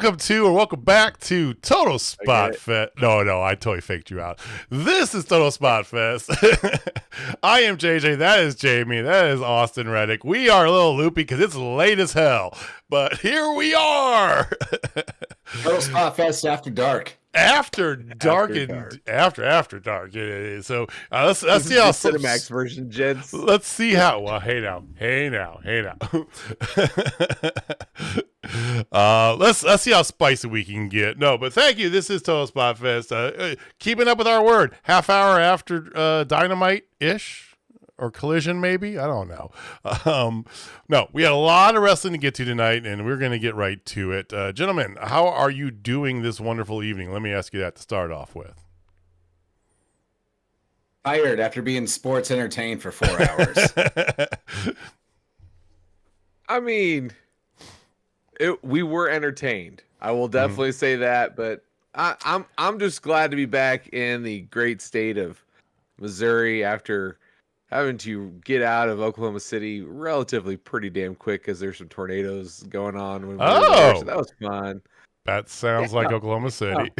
welcome back to Total Spot Fest. No, I totally faked you out. This is Total Spot Fest. I am JJ. That is Jamie. That is Austin Reddick. We are a little loopy because it's late as hell, but here we are. Total Spot Fest after dark. After dark. After dark. Yeah. So let's see how Cinemax version, gents. Let's see how. Well, hey now. Let's see how spicy we can get. No, but thank you. This is Total Spot Fest. Keeping up with our word. Half hour after Dynamite ish. Or Collision, maybe? I don't know. No, we had a lot of wrestling to get to tonight, and we're going to get right to it. Gentlemen, how are you doing this wonderful evening? Let me ask you that to start off with. Tired after being sports entertained for 4 hours. I mean, we were entertained. I will definitely say that, but I'm just glad to be back in the great state of Missouri after having to get out of Oklahoma City relatively pretty damn quick because there's some tornadoes going on when we were there, so that was fun. That sounds like Oklahoma City.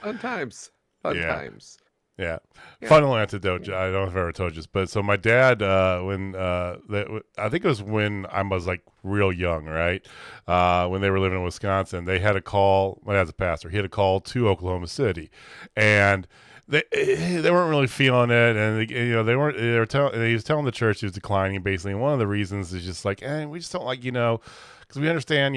Fun times. Fun times. Yeah. Final anecdote. I don't know if I've ever told you this, but so my dad, I think it was when I was like real young, right? When they were living in Wisconsin, they had a call. My dad's a pastor. He had a call to Oklahoma City, and they weren't really feeling it, and he was telling the church he was declining basically. And one of the reasons is just like, we just don't like, because we understand,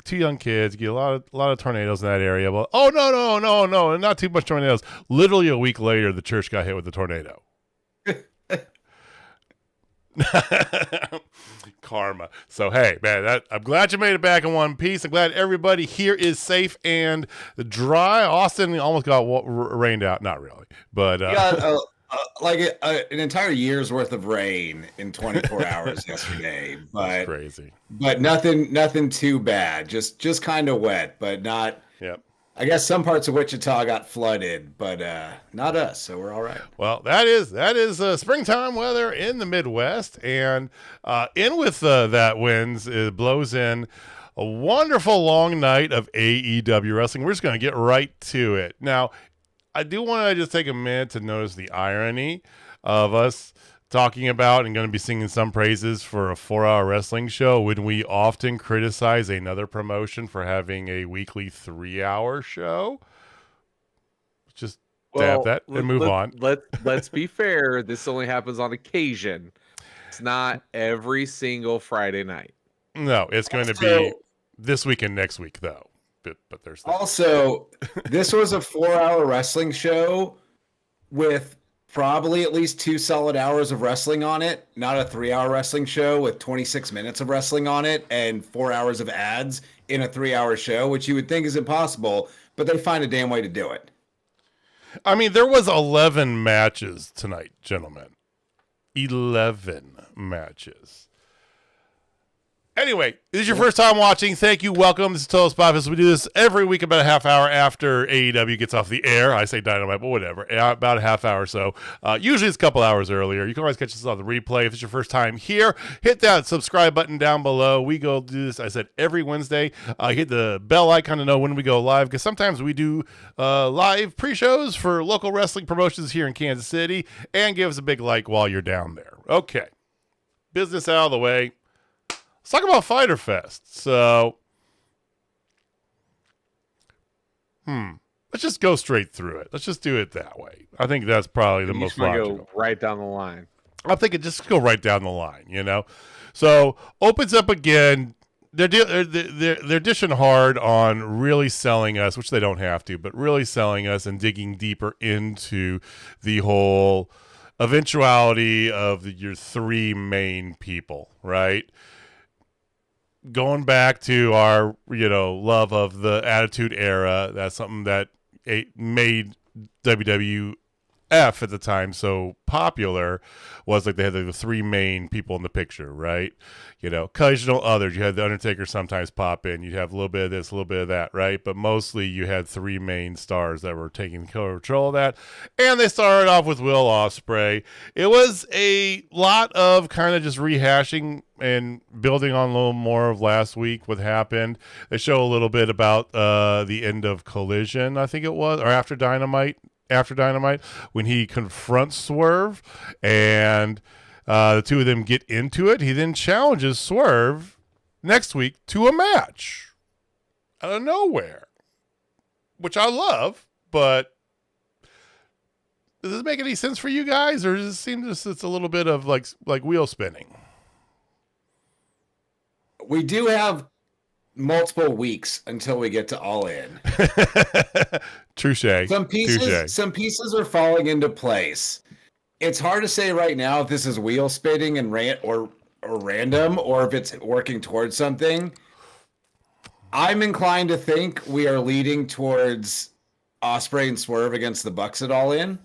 two young kids, get a lot of tornadoes in that area. Well, no, not too much tornadoes. Literally a week later, the church got hit with a tornado. Karma. So hey, man, I'm glad you made it back in one piece. I'm glad everybody here is safe and dry. Austin almost got rained out. Not really, but got an entire year's worth of rain in 24 hours yesterday. But crazy. But nothing too bad. Just kind of wet, but not. Yep. I guess some parts of Wichita got flooded, but not us, so we're all right. Well, that is springtime weather in the Midwest, and in with that winds, it blows in a wonderful long night of AEW wrestling. We're just going to get right to it. Now, I do want to just take a minute to notice the irony of us talking about and going to be singing some praises for a 4-hour wrestling show when we often criticize another promotion for having a weekly 3-hour show. Just dab that and move on. Let's be fair. This only happens on occasion. It's not every single Friday night. No, it's going to be this week and next week, though. But there's that. Also, this was a 4-hour wrestling show with probably at least 2 solid hours of wrestling on it, not a 3-hour wrestling show with 26 minutes of wrestling on it and 4 hours of ads in a 3-hour show, which you would think is impossible, but they find a damn way to do it. I mean, there was 11 matches tonight, gentlemen. 11 matches. Anyway, if this is your first time watching, thank you, welcome. This is Total Spot Fest. We do this every week about a half hour after AEW gets off the air. I say Dynamite, but whatever. About a half hour or so. Usually it's a couple hours earlier. You can always catch us on the replay. If it's your first time here, hit that subscribe button down below. We go do this, I said, every Wednesday. Hit the bell icon to know when we go live, because sometimes we do live pre-shows for local wrestling promotions here in Kansas City, and give us a big like while you're down there. Okay. Business out of the way. Let's talk about Fyter Fest. So, let's just go straight through it. Let's just do it that way. I think that's probably the most logical. Go right down the line. I'm thinking just go right down the line, So, opens up again. They're dishing hard on really selling us, which they don't have to, but really selling us and digging deeper into the whole eventuality of your 3 main people, right? Going back to our, love of the Attitude Era, that's something that made WWE WWF at the time so popular was like they had like the three main people in the picture, right? You know, occasional others. You had the Undertaker sometimes pop in. You'd have a little bit of this, a little bit of that, right? But mostly you had three main stars that were taking control of that. And they started off with Will Ospreay. It was a lot of kind of just rehashing and building on a little more of last week, what happened. They show a little bit about the end of Collision, I think it was, or after Dynamite, when he confronts Swerve and the two of them get into it. He then challenges Swerve next week to a match out of nowhere, which I love, but does this make any sense for you guys, or does it seem just it's a little bit of like wheel spinning? We do have multiple weeks until we get to All In. Touche. Some pieces are falling into place. It's hard to say right now if this is wheel spinning and or random, or if it's working towards something. I'm inclined to think we are leading towards Ospreay and Swerve against the Bucks at All In.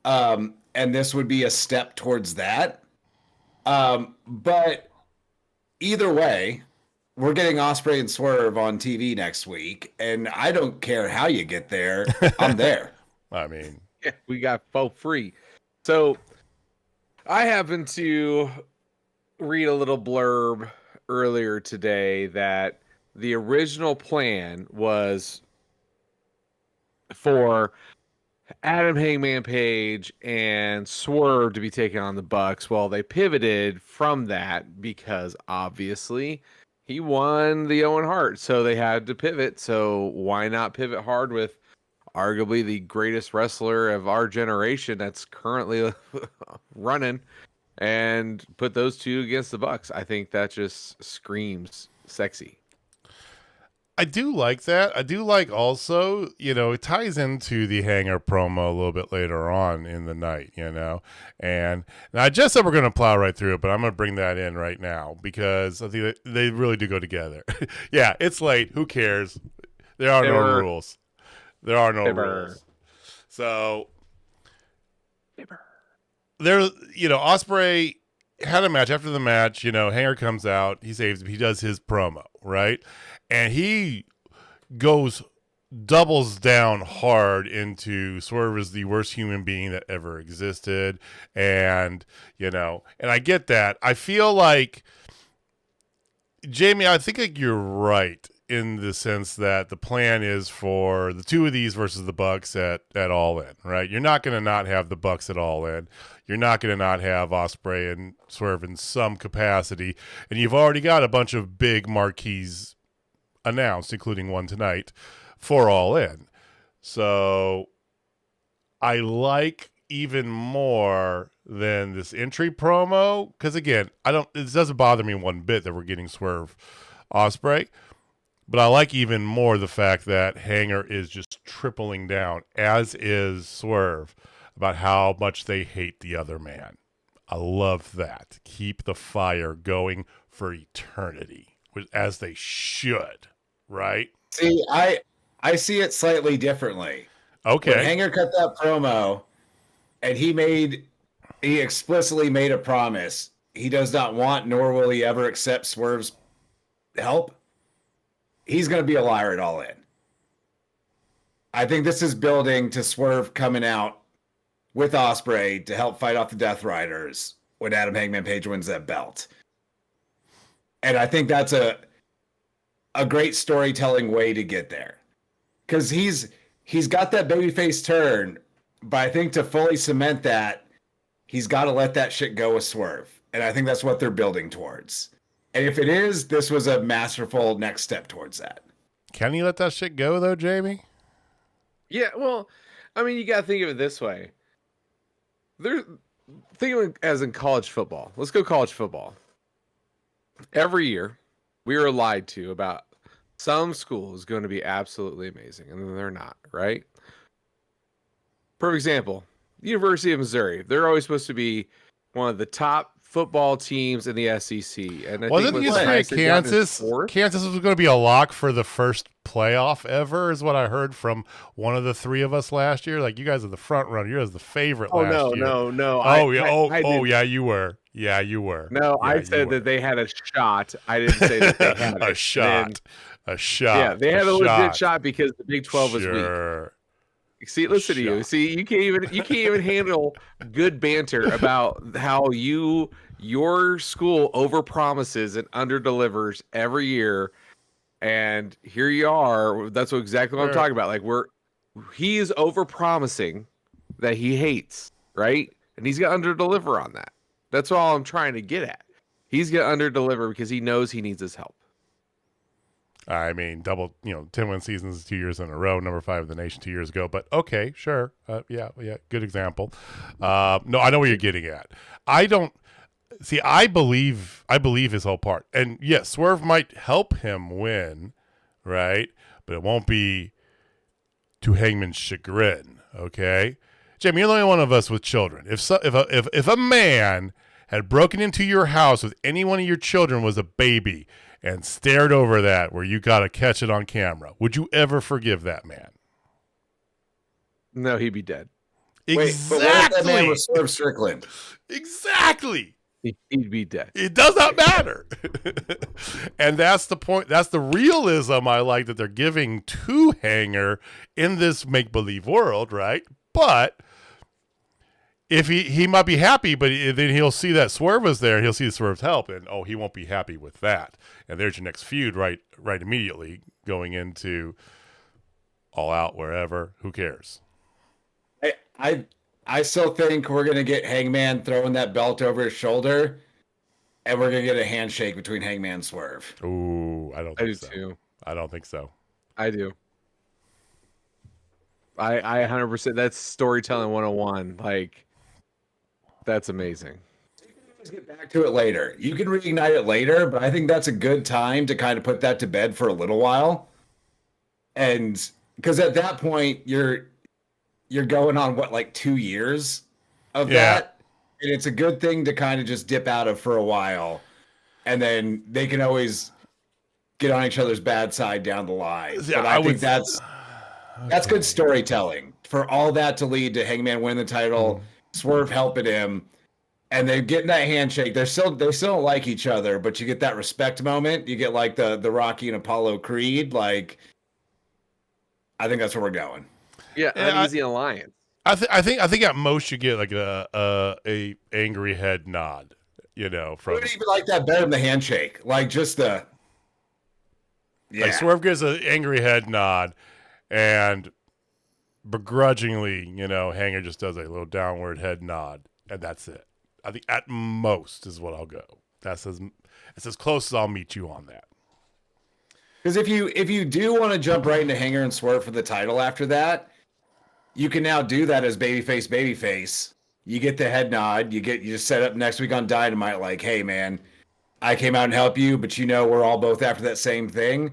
And this would be a step towards that. But either way, we're getting Ospreay and Swerve on TV next week, and I don't care how you get there. I'm there. I mean, yeah, we got both free. So I happened to read a little blurb earlier today that the original plan was for Adam Hangman Page and Swerve to be taking on the Bucks. Well, they pivoted from that because obviously he won the Owen Hart, so they had to pivot. So why not pivot hard with arguably the greatest wrestler of our generation that's currently running, and put those two against the Bucks? I think that just screams sexy. I do like that. I do like also, you know, it ties into the Hanger promo a little bit later on in the night, you know. And I just said we're going to plow right through it, but I'm going to bring that in right now because I think they really do go together. Yeah, it's late. Who cares? There are no rules. There are no rules. So, there, you know, Ospreay had a match. After the match, you know, Hanger comes out. He saves him. He does his promo, right? And he doubles down hard into Swerve is the worst human being that ever existed. And, you know, and I get that. I feel like, Jamie, I think like you're right in the sense that the plan is for the two of these versus the Bucks at All In, right? You're not going to not have the Bucks at All In. You're not going to not have Ospreay and Swerve in some capacity. And you've already got a bunch of big marquees announced, including one tonight, for All In. So I like even more than this entry promo, because again, it doesn't bother me one bit that we're getting Swerve Ospreay, but I like even more the fact that Hanger is just tripling down, as is Swerve, about how much they hate the other man. I love that. Keep the fire going for eternity, as they should. Right? See, I see it slightly differently. Okay. When Hanger cut that promo, and he explicitly made a promise. He does not want, nor will he ever accept Swerve's help. He's going to be a liar at All In. I think this is building to Swerve coming out with Ospreay to help fight off the Death Riders when Adam Hangman Page wins that belt. And I think that's a great storytelling way to get there, because he's got that babyface turn, but I think to fully cement that, he's got to let that shit go with Swerve, and I think that's what they're building towards. And if it is, this was a masterful next step towards that. Can you let that shit go though, Jamie? Yeah, well, I mean, you got to think of it this way. Think of it as in college football. Let's go college football. Every year, we are lied to about some school is going to be absolutely amazing, and they're not, right? For example, University of Missouri. They're always supposed to be one of the top football teams in the SEC. And I Wasn't think he what's nice, they got in Kansas? fourth. Kansas was going to be a lock for the first playoff ever, is what I heard from one of the three of us last year. Like, you guys are the front runner. You guys are the favorite last year. No. Yeah, you were. Yeah, you were. No, Yeah, I said that they had a shot. I didn't say that they had a shot. A shot. Yeah, they had a legit shot because the Big 12 was Sure. weak. See, listen to you. See, you can't even handle good banter about how your school overpromises and underdelivers every year, and here you are. That's exactly what I'm talking about. Like he is overpromising that he hates, right? And he's got to underdeliver on that. That's all I'm trying to get at. He's going to underdeliver because he knows he needs his help. I mean, 10-win seasons 2 years in a row, number 5 in the nation 2 years ago. But okay, sure, yeah, good example. No, I know what you're getting at. I don't see. I believe his whole part, and yes, Swerve might help him win, right? But it won't be to Hangman's chagrin. Okay, Jamie, you're the only one of us with children. If a man had broken into your house with any one of your children was a baby and stared over that where you got to catch it on camera, would you ever forgive that man? No, he'd be dead. Exactly. Wait, but what if that man was Swerve Strickland? Exactly. He'd be dead. It does not matter. And that's the point. That's the realism I like that they're giving to Hanger in this make-believe world, right? But if he might be happy, but then he'll see that Swerve was there, and he'll see Swerve's help, and he won't be happy with that. And there's your next feud right immediately going into All Out, wherever. Who cares? I still think we're gonna get Hangman throwing that belt over his shoulder, and we're gonna get a handshake between Hangman and Swerve. Ooh, I don't think so. Too. I don't think so. I do. I 100%. That's storytelling 101. Like, that's amazing. Let's get back to it later. You can reignite it later, but I think that's a good time to kind of put that to bed for a little while. And because at that point you're going on like 2 years of that. And it's a good thing to kind of just dip out of for a while. And then they can always get on each other's bad side down the line. Yeah, but I think that's good storytelling for all that to lead to Hangman win the title, Swerve helping him. And they're getting that handshake. They still don't like each other, but you get that respect moment. You get like the Rocky and Apollo Creed. Like, I think that's where we're going. Yeah, uneasy alliance. I think at most you get like a angry head nod. From I would even like that better than the handshake. Like just the like Swerve gives an angry head nod, and begrudgingly, Hanger just does a little downward head nod, and that's it. I think at most is what I'll go. It's as close as I'll meet you on that. Because if you do want to jump right into Hanger and Swerve for the title after that, you can now do that as babyface. You get the head nod. You just set up next week on Dynamite like, hey man, I came out and helped you, but we're all both after that same thing.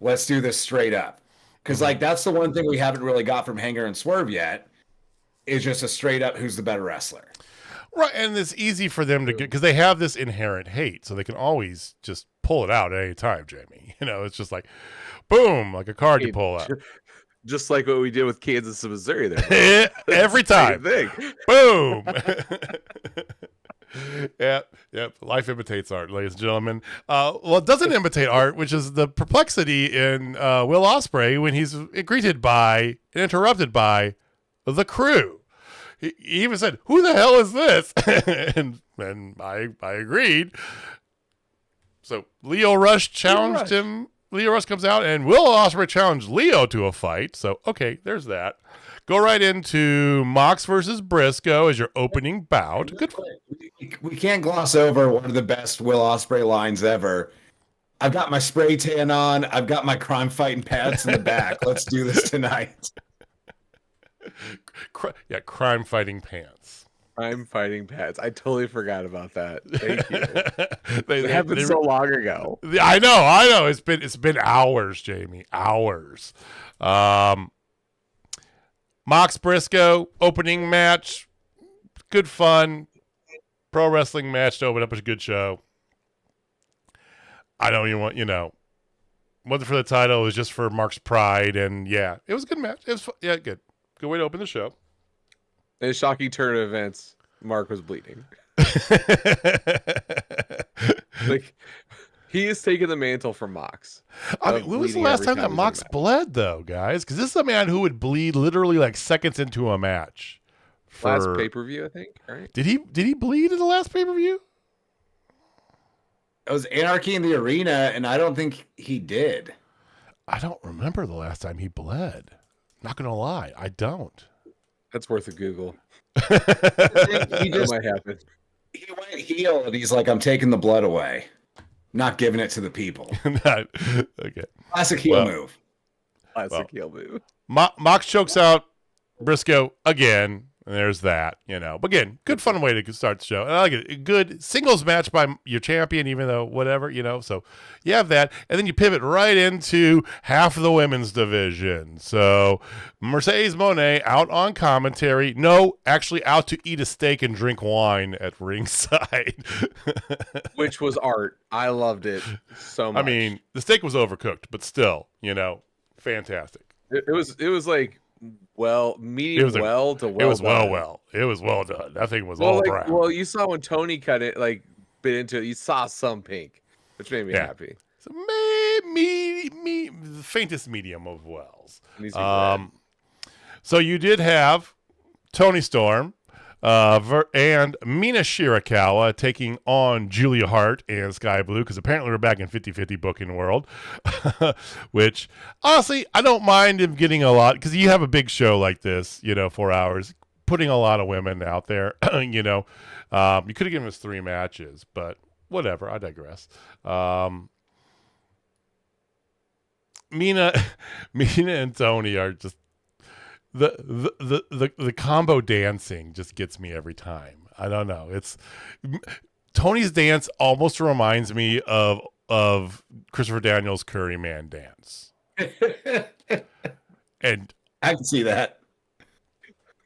Let's do this straight up. Because like that's the one thing we haven't really got from Hanger and Swerve yet is just a straight up who's the better wrestler. Right, and it's easy for them to get because they have this inherent hate, so they can always just pull it out at any time, Jamie. It's just like, boom, like a card you pull out. Just like what we did with Kansas and Missouri there. Every time. Thing. Boom. Yep. Life imitates art, ladies and gentlemen. Well, it doesn't imitate art, which is the perplexity in Will Ospreay when he's greeted by and interrupted by the crew. He even said, "Who the hell is this?" and I agreed. So Lio Rush challenged him. Lio Rush comes out, and Will Ospreay challenged Lio to a fight. So okay, there's that. Go right into Mox versus Briscoe as your opening bout. Good. We can't gloss over one of the best Will Ospreay lines ever. I've got my spray tan on. I've got my crime fighting pants in the back. Let's do this tonight. Crime fighting pants. Crime fighting pants. I totally forgot about that. Thank you. It happened so long ago. I know. It's been hours, Jamie. Hours. Mox Briscoe opening match. Good fun. pro wrestling match to open up a good show. I don't even want, wasn't for the title. It was just for Mark's pride. And yeah, it was a good match. It was, good. Good way to open the show. In a shocking turn of events, Mark was bleeding. Like, he is taking the mantle from Mox. I mean, when was the last time that Mox bled, though, guys? Because this is a man who would bleed literally like seconds into a match. Last pay-per-view, I think, right? Did he bleed in the last pay-per-view? It was Anarchy in the Arena, and I don't think he did. I don't remember the last time he bled. Not going to lie, I don't. That's worth a Google. He just might happen. He went heel, and he's like, "I'm taking the blood away, not giving it to the people." Okay. Classic heel move. Classic heel move. Mox chokes out Briscoe again. And there's that, But again, good fun way to start the show. And I like it. A good singles match by your champion, even though whatever, So you have that. And then you pivot right into half of the women's division. So Mercedes Moné out on commentary. No, actually out to eat a steak and drink wine at ringside. Which was art. I loved it so much. I mean, the steak was overcooked, but still, fantastic. It was like, medium to well. It was done. It was well done. That thing was all brown. Well, you saw when Tony cut it, bit into it, you saw some pink, which made me happy. So maybe the faintest medium of wells. So you did have Tony Storm and Mina Shirakawa taking on Julia Hart and Sky Blue, because apparently we're back in 50-50 booking world, which honestly I don't mind him getting a lot, because you have a big show like this, 4 hours, putting a lot of women out there. You could have given us 3 matches, but whatever, I digress. Mina and Tony are just the combo dancing just gets me every time. I don't know. It's Tony's dance almost reminds me of Christopher Daniels' Curry Man dance. And I can see that.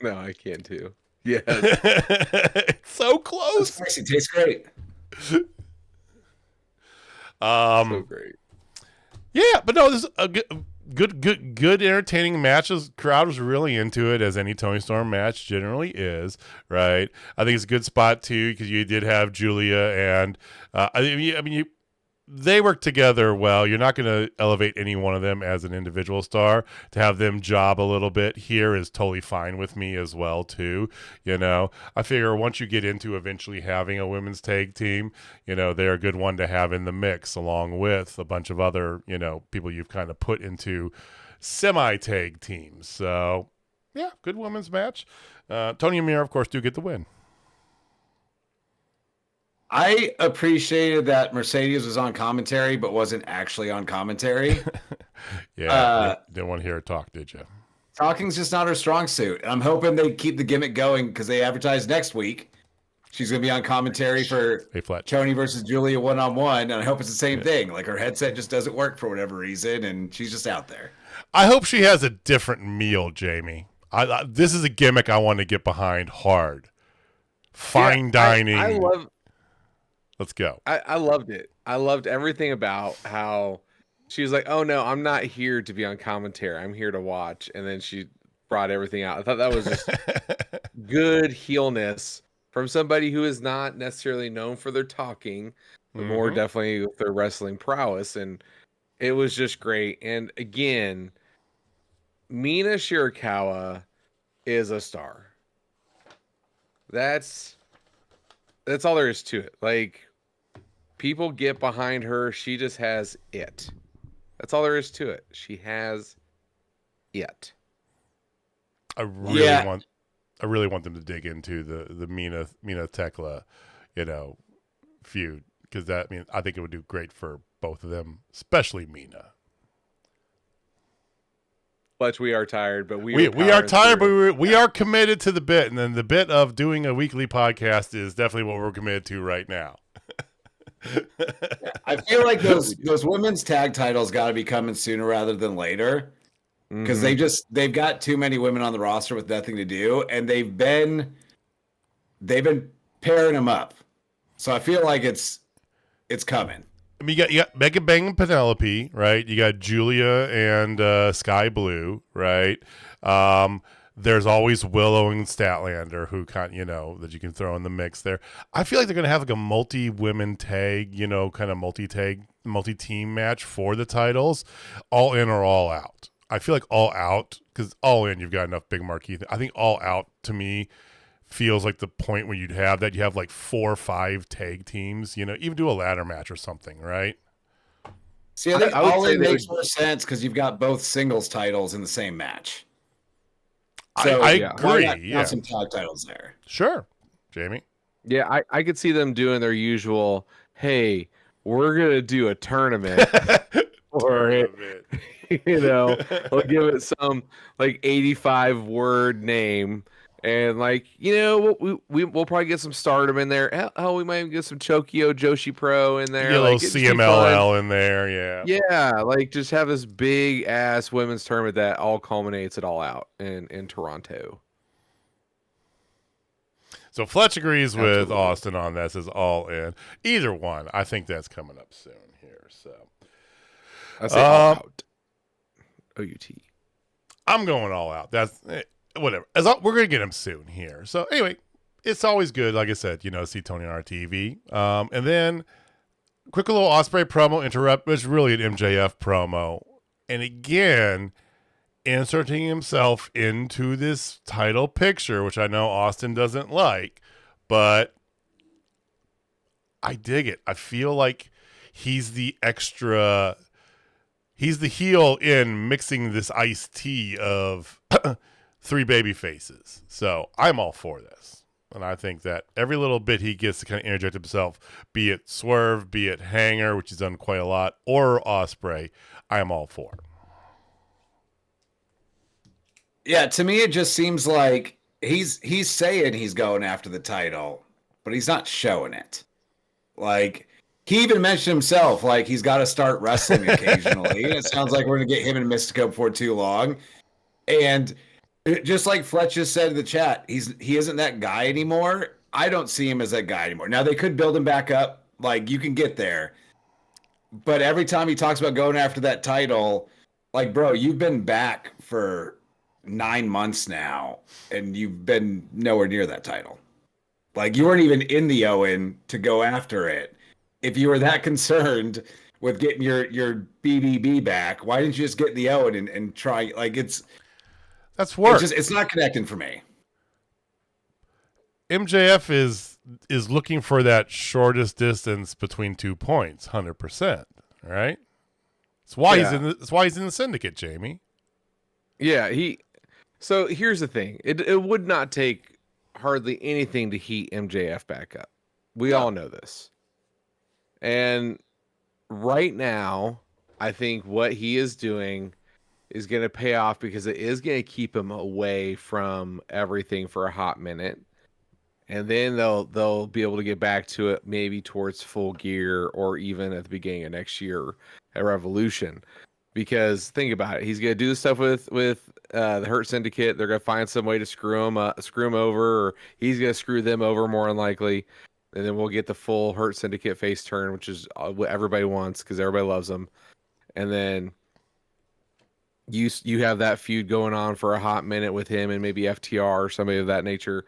No, I can too. Yeah. It's so close. Spicy, tastes great. So great. Yeah, but no, this is a good entertaining matches. Crowd was really into it, as any Tony Storm match generally is, right? I think it's a good spot too, because you did have Julia and they work together well. You're not going to elevate any one of them as an individual star. To have them job a little bit here is totally fine with me as well too. I figure once you get into eventually having a women's tag team, they're a good one to have in the mix, along with a bunch of other, people you've kind of put into semi-tag teams. So yeah, good women's match. Tony and Mira, of course, do get the win. I appreciated that Mercedes was on commentary, but wasn't actually on commentary. Yeah, didn't want to hear her talk, did you? Talking's just not her strong suit. And I'm hoping they keep the gimmick going, because they advertise next week she's going to be on commentary for Tony versus Julia one-on-one, and I hope it's the same thing. Like, her headset just doesn't work for whatever reason, and she's just out there. I hope she has a different meal, Jamie. This is a gimmick I want to get behind hard. Fine dining. Let's go. I loved it. I loved everything about how she was like, "Oh no, I'm not here to be on commentary. I'm here to watch." And then she brought everything out. I thought that was just good heelness from somebody who is not necessarily known for their talking, but more definitely with their wrestling prowess. And it was just great. And again, Mina Shirakawa is a star. That's all there is to it. Like, people get behind her. She just has it. That's all there is to it. She has it. I really want them to dig into the Mina Thekla, feud, because I think it would do great for both of them, especially Mina. But we are tired, but we are tired, but we are committed to the bit, and then the bit of doing a weekly podcast is definitely what we're committed to right now. I feel like those women's tag titles got to be coming sooner rather than later, because they've got too many women on the roster with nothing to do, and they've been pairing them up. So I feel like it's coming. I mean, you got Mega Bang and Penelope, right? You got Julia and Sky Blue, right? There's always Willow and Statlander, who that you can throw in the mix there. I feel like they're gonna have like a multi-women tag, kind of multi-team match for the titles, all in or all out. I feel like all out, because all in you've got enough big marquee. I think all out to me feels like the point when you'd have that. You have like 4 or 5 tag teams, even do a ladder match or something, right? See, I think all in makes more sense because you've got both singles titles in the same match. So, I agree. Got some tag titles there. Sure, Jamie. Yeah, I could see them doing their usual, hey, we're going to do a tournament. Or, they'll give it some like 85 word name. And we'll probably get some Stardom in there. Hell, we might even get some Chokio Joshi Pro in there. Get a little CMLL in there, yeah. Yeah, like just have this big ass women's tournament that all culminates it all out in Toronto. So Fletch agrees with Austin on this as all in. Either one, I think that's coming up soon here. So I say all out. OUT. I'm going all out. That's whatever. We're going to get him soon here. So anyway, it's always good, like I said, see Tony on our TV. And then quick little Ospreay promo interrupt. It's really an MJF promo. And again, inserting himself into this title picture, which I know Austin doesn't like, but I dig it. I feel like he's the heel in mixing this iced tea of 3 baby faces. So I'm all for this. And I think that every little bit he gets to kind of interject himself, be it Swerve, be it Hanger, which he's done quite a lot, or Ospreay, I am all for. Yeah, to me, it just seems like he's saying he's going after the title, but he's not showing it. Like, he even mentioned himself, like, he's got to start wrestling occasionally. And it sounds like we're going to get him in Mystico before too long. And just like Fletch just said in the chat, he isn't that guy anymore. I don't see him as that guy anymore. Now, they could build him back up. Like, you can get there. But every time he talks about going after that title, like, bro, you've been back for 9 months now, and you've been nowhere near that title. Like, you weren't even in the Owen to go after it. If you were that concerned with getting your BBB back, why didn't you just get the Owen and try? Like, that's work. It's not connecting for me. MJF is looking for that shortest distance between 2 points, 100%. Right? That's why he's in the syndicate, Jamie. Yeah, So here's the thing. It would not take hardly anything to heat MJF back up. We all know this. And right now, I think what he is doing is going to pay off because it is going to keep him away from everything for a hot minute. And then they'll be able to get back to it maybe towards Full Gear or even at the beginning of next year at Revolution. Because think about it, he's gonna do the stuff with the Hurt Syndicate. They're gonna find some way to screw him over, or he's gonna screw them over more than likely, and then we'll get the full Hurt Syndicate face turn, which is what everybody wants because everybody loves them. And then you have that feud going on for a hot minute with him and maybe FTR or somebody of that nature,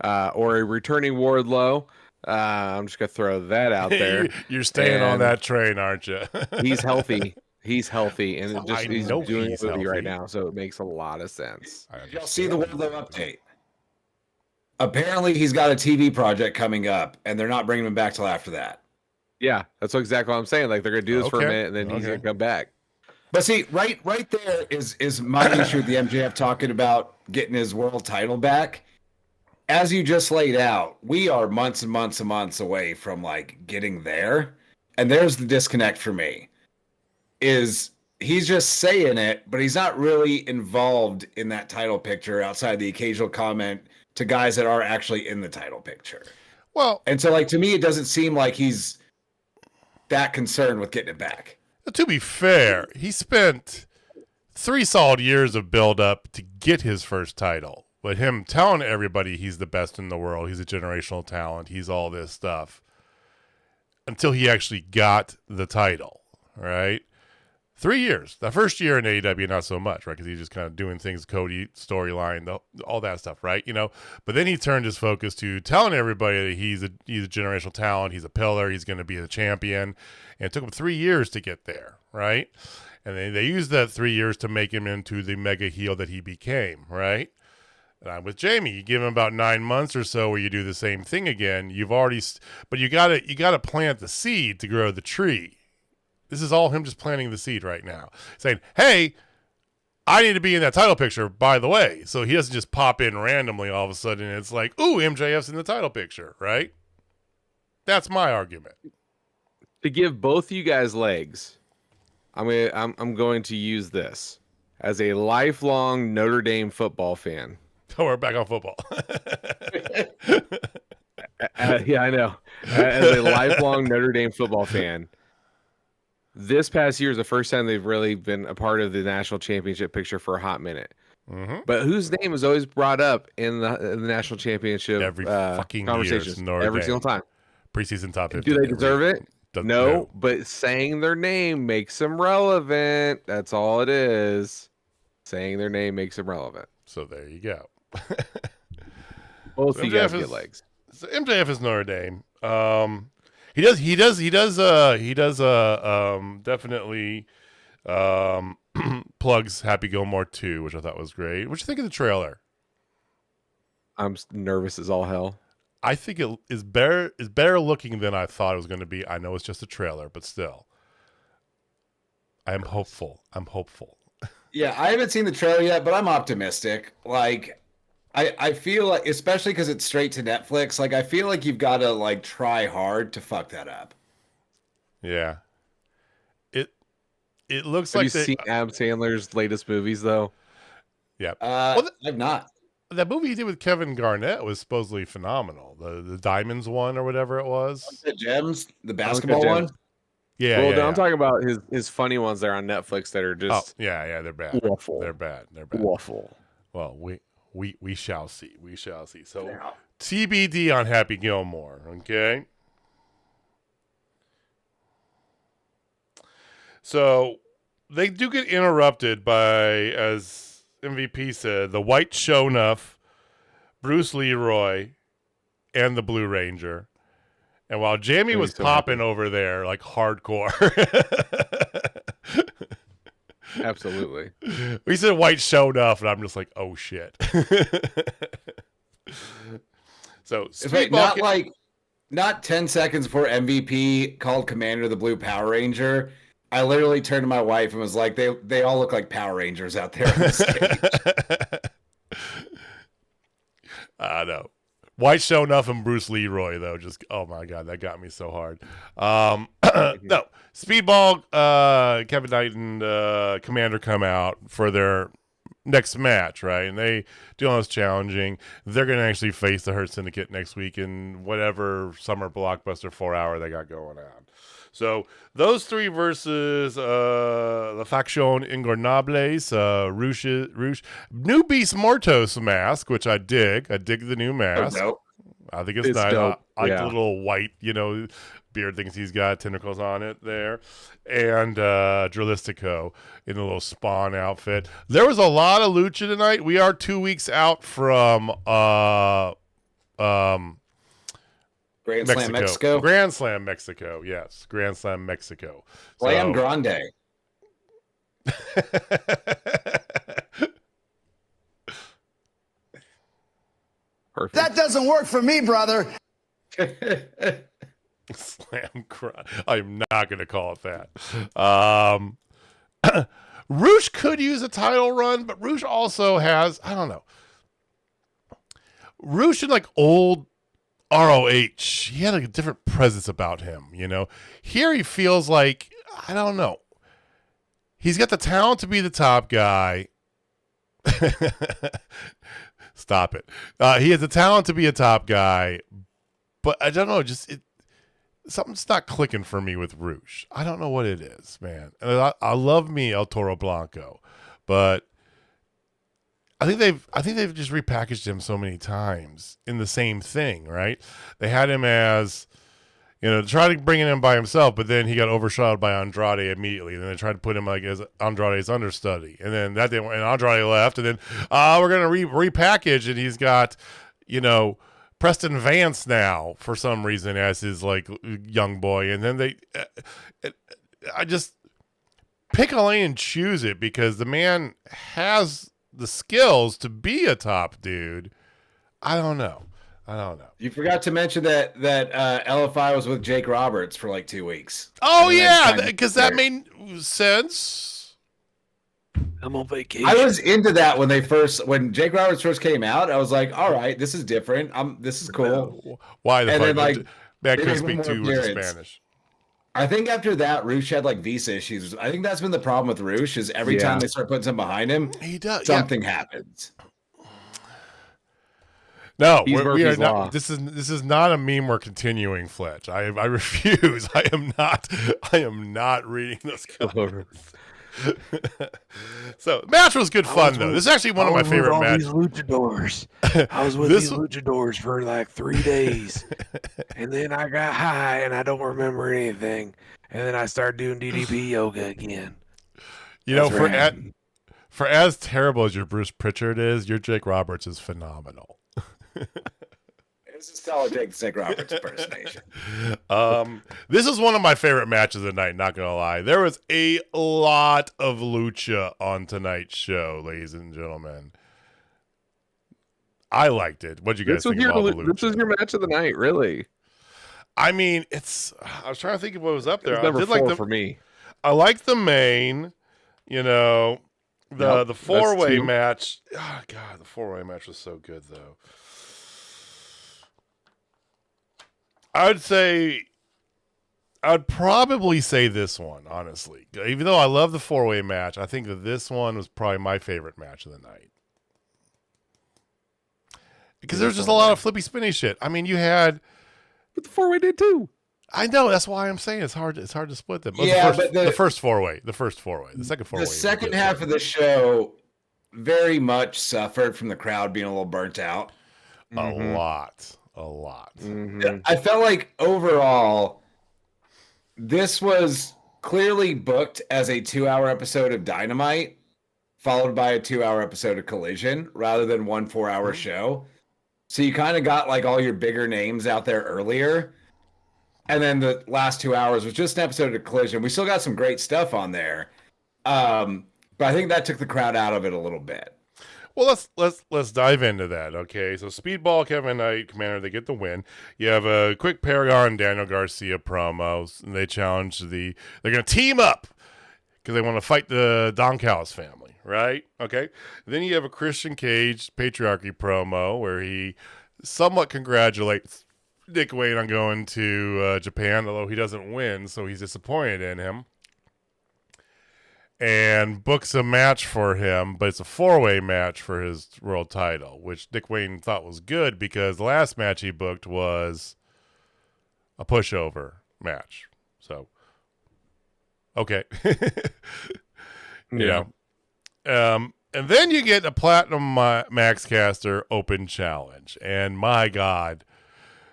or a returning Wardlow. I'm just gonna throw that out there. You're staying on that train, aren't you? He's healthy. He's healthy, and he's doing a movie right now, so it makes a lot of sense. Y'all see the Wardlow update? Apparently, he's got a TV project coming up, and they're not bringing him back till after that. Yeah, that's exactly what I'm saying. Like, they're going to do this for a minute, and then he's going to come back. But see, right there is my issue with the MJF talking about getting his world title back. As you just laid out, we are months and months and months away from, like, getting there, and there's the disconnect for me. Is he's just saying it, but he's not really involved in that title picture outside the occasional comment to guys that are actually in the title picture. Well, and so, like, to me, it doesn't seem like he's that concerned with getting it back. To be fair, he spent 3 solid years of build-up to get his first title But him telling everybody he's the best in the world, he's a generational talent, he's all this stuff, until he actually got the title, right? 3 years. The first year in AEW, not so much, right? Because he's just kind of doing things, Cody, storyline, all that stuff, right? But then he turned his focus to telling everybody that he's a generational talent, he's a pillar, he's going to be the champion. And it took him 3 years to get there, right? And they used that 3 years to make him into the mega heel that he became, right? And I'm with Jamie. You give him about 9 months or so where you do the same thing again. But you gotta plant the seed to grow the tree. This is all him just planting the seed right now. Saying, hey, I need to be in that title picture, by the way. So he doesn't just pop in randomly all of a sudden. And it's like, ooh, MJF's in the title picture, right? That's my argument. To give both you guys legs, I'm going to use this as a lifelong Notre Dame football fan. Oh, we're back on football. Yeah, I know. As a lifelong Notre Dame football fan, this past year is the first time they've really been a part of the national championship picture for a hot minute. Mm-hmm. But whose name is always brought up in the national championship Every fucking conversations? year, Every single time. Preseason top 50. Do they deserve it? No, No, but saying their name makes them relevant. That's all it is. Saying their name makes them relevant. So there you go. Both so you guys get legs. So MJF is Notre Dame. He does definitely plugs Happy Gilmore 2, which I thought was great. What you think of the trailer? I'm nervous as all hell. I think it is better looking than I thought it was going to be. I know it's just a trailer, but still, I'm hopeful. Yeah, I haven't seen the trailer yet, but I'm optimistic. Like, I feel like, especially because it's straight to Netflix, like, I feel like you've got to, like, try hard to fuck that up. Yeah. It looks Have like you seen Adam Sandler's latest movies, though? Yeah. I've not. That movie he did with Kevin Garnett was supposedly phenomenal. The Diamonds one or whatever it was. The Gems, the basketball one. Yeah, well, yeah, I'm talking about his funny ones there on Netflix that are just yeah, they're bad. awful. They're bad. Awful. Well, we shall see. We shall see. So Yeah. TBD on Happy Gilmore, okay? So they do get interrupted by, as MVP said, the White Shonuff, Bruce Leroy, and the Blue Ranger. And while Jamie was popping over there like hardcore, Absolutely. we said White Shonuff, and I'm just like, oh shit. So not 10 seconds before MVP called Commander the Blue Power Ranger, I literally turned to my wife and was like, they all look like Power Rangers out there on the stage. I know. White Shonuff and Bruce Leroy, though, just, oh my God, that got me so hard. No, Speedball, Kevin Knight, and Commander come out for their next match, right? And they do all this challenging. They're going to actually face the Hurt Syndicate next week in whatever summer blockbuster 4-hour they got going on. So those three versus La Faction Ingobernables, Rouge, new Beast Mortos mask, which I dig. I dig the new mask. Oh, dope. I think it's nice. Dope. I like the little white, beard things he's got, tentacles on it there. And Drilistico in a little Spawn outfit. There was a lot of Lucha tonight. We are 2 weeks out from Grand Slam Mexico. Grand Slam Mexico, yes. Grand Slam Mexico. Slam Grande. Perfect. That doesn't work for me, brother. Slam Grande. I'm not going to call it that. Rouge could use a title run, but Rouge also has, I don't know. Rouge in like old ROH, he had a different presence about him, Here he feels like, I don't know. He's got the talent to be the top guy. Stop it. He has the talent to be a top guy, but I don't know, something's not clicking for me with Rouge. I don't know what it is, man. And I love me El Toro Blanco, but I think they've just repackaged him so many times in the same thing, right? They had him as, tried to bring him in by himself, but then he got overshadowed by Andrade immediately. And then they tried to put him like as Andrade's understudy, and then that didn't. And Andrade left, and then we're gonna repackage, and he's got, Preston Vance now for some reason as his like young boy, and then I just pick a lane and choose it because the man has the skills to be a top dude. I don't know. You forgot to mention that LFI was with Jake Roberts for like 2 weeks. Oh yeah, because that made sense. I'm on vacation. I was into that when Jake Roberts first came out. I was like, all right, this is different. This is cool. Why the and fuck? then, like, man couldn't speak too much Spanish. I think after that, Roosh had like visa issues. I think that's been the problem with Roosh is every time they start putting something behind him, something happens. No, we are not. This is not a meme we're continuing, Fletch. I refuse. I am not reading those comments. So match was good fun though. This is actually one of my favorite matches. Luchadors. I was with these luchadors for like 3 days, and then I got high and I don't remember anything, and then I started doing DDP yoga again. For as terrible as your Bruce Pritchard is, your Jake Roberts is phenomenal. This is solid Jake Roberts impersonation. This is one of my favorite matches of the night, not gonna lie. There was a lot of lucha on tonight's show, ladies and gentlemen. I liked it. What'd you guys think about the lucha? This was your match of the night, really? I mean, I was trying to think of what was up there. Number 4 for me. I like the main, the four-way match. Oh god, the four-way match was so good though. I would probably say this one, honestly. Even though I love the four-way match, I think that this one was probably my favorite match of the night. Because there's just a lot of flippy spinny shit. I mean, but the four-way did too. I know, that's why I'm saying it's hard to split them. Yeah, the first four-way. The second four-way. The second half of the show very much suffered from the crowd being a little burnt out. A lot. Mm-hmm. I felt like overall, this was clearly booked as a 2-hour episode of Dynamite, followed by a 2-hour episode of Collision, rather than 1 4-hour show. So you kind of got like all your bigger names out there earlier. And then the last 2 hours was just an episode of Collision. We still got some great stuff on there. But I think that took the crowd out of it a little bit. Well, let's dive into that, okay? So Speedball, Kevin Knight, Commander, they get the win. You have a quick Paragon, Daniel Garcia promos, and they challenge they're going to team up because they want to fight the Don Callis family, right? Okay. Then you have a Christian Cage Patriarchy promo where he somewhat congratulates Nick Wayne on going to Japan, although he doesn't win, so he's disappointed in him. And books a match for him, but it's a 4-way match for his world title, which Nick Wayne thought was good because the last match he booked was a pushover match. So, okay. And then you get a Platinum Max Caster Open Challenge. And my God.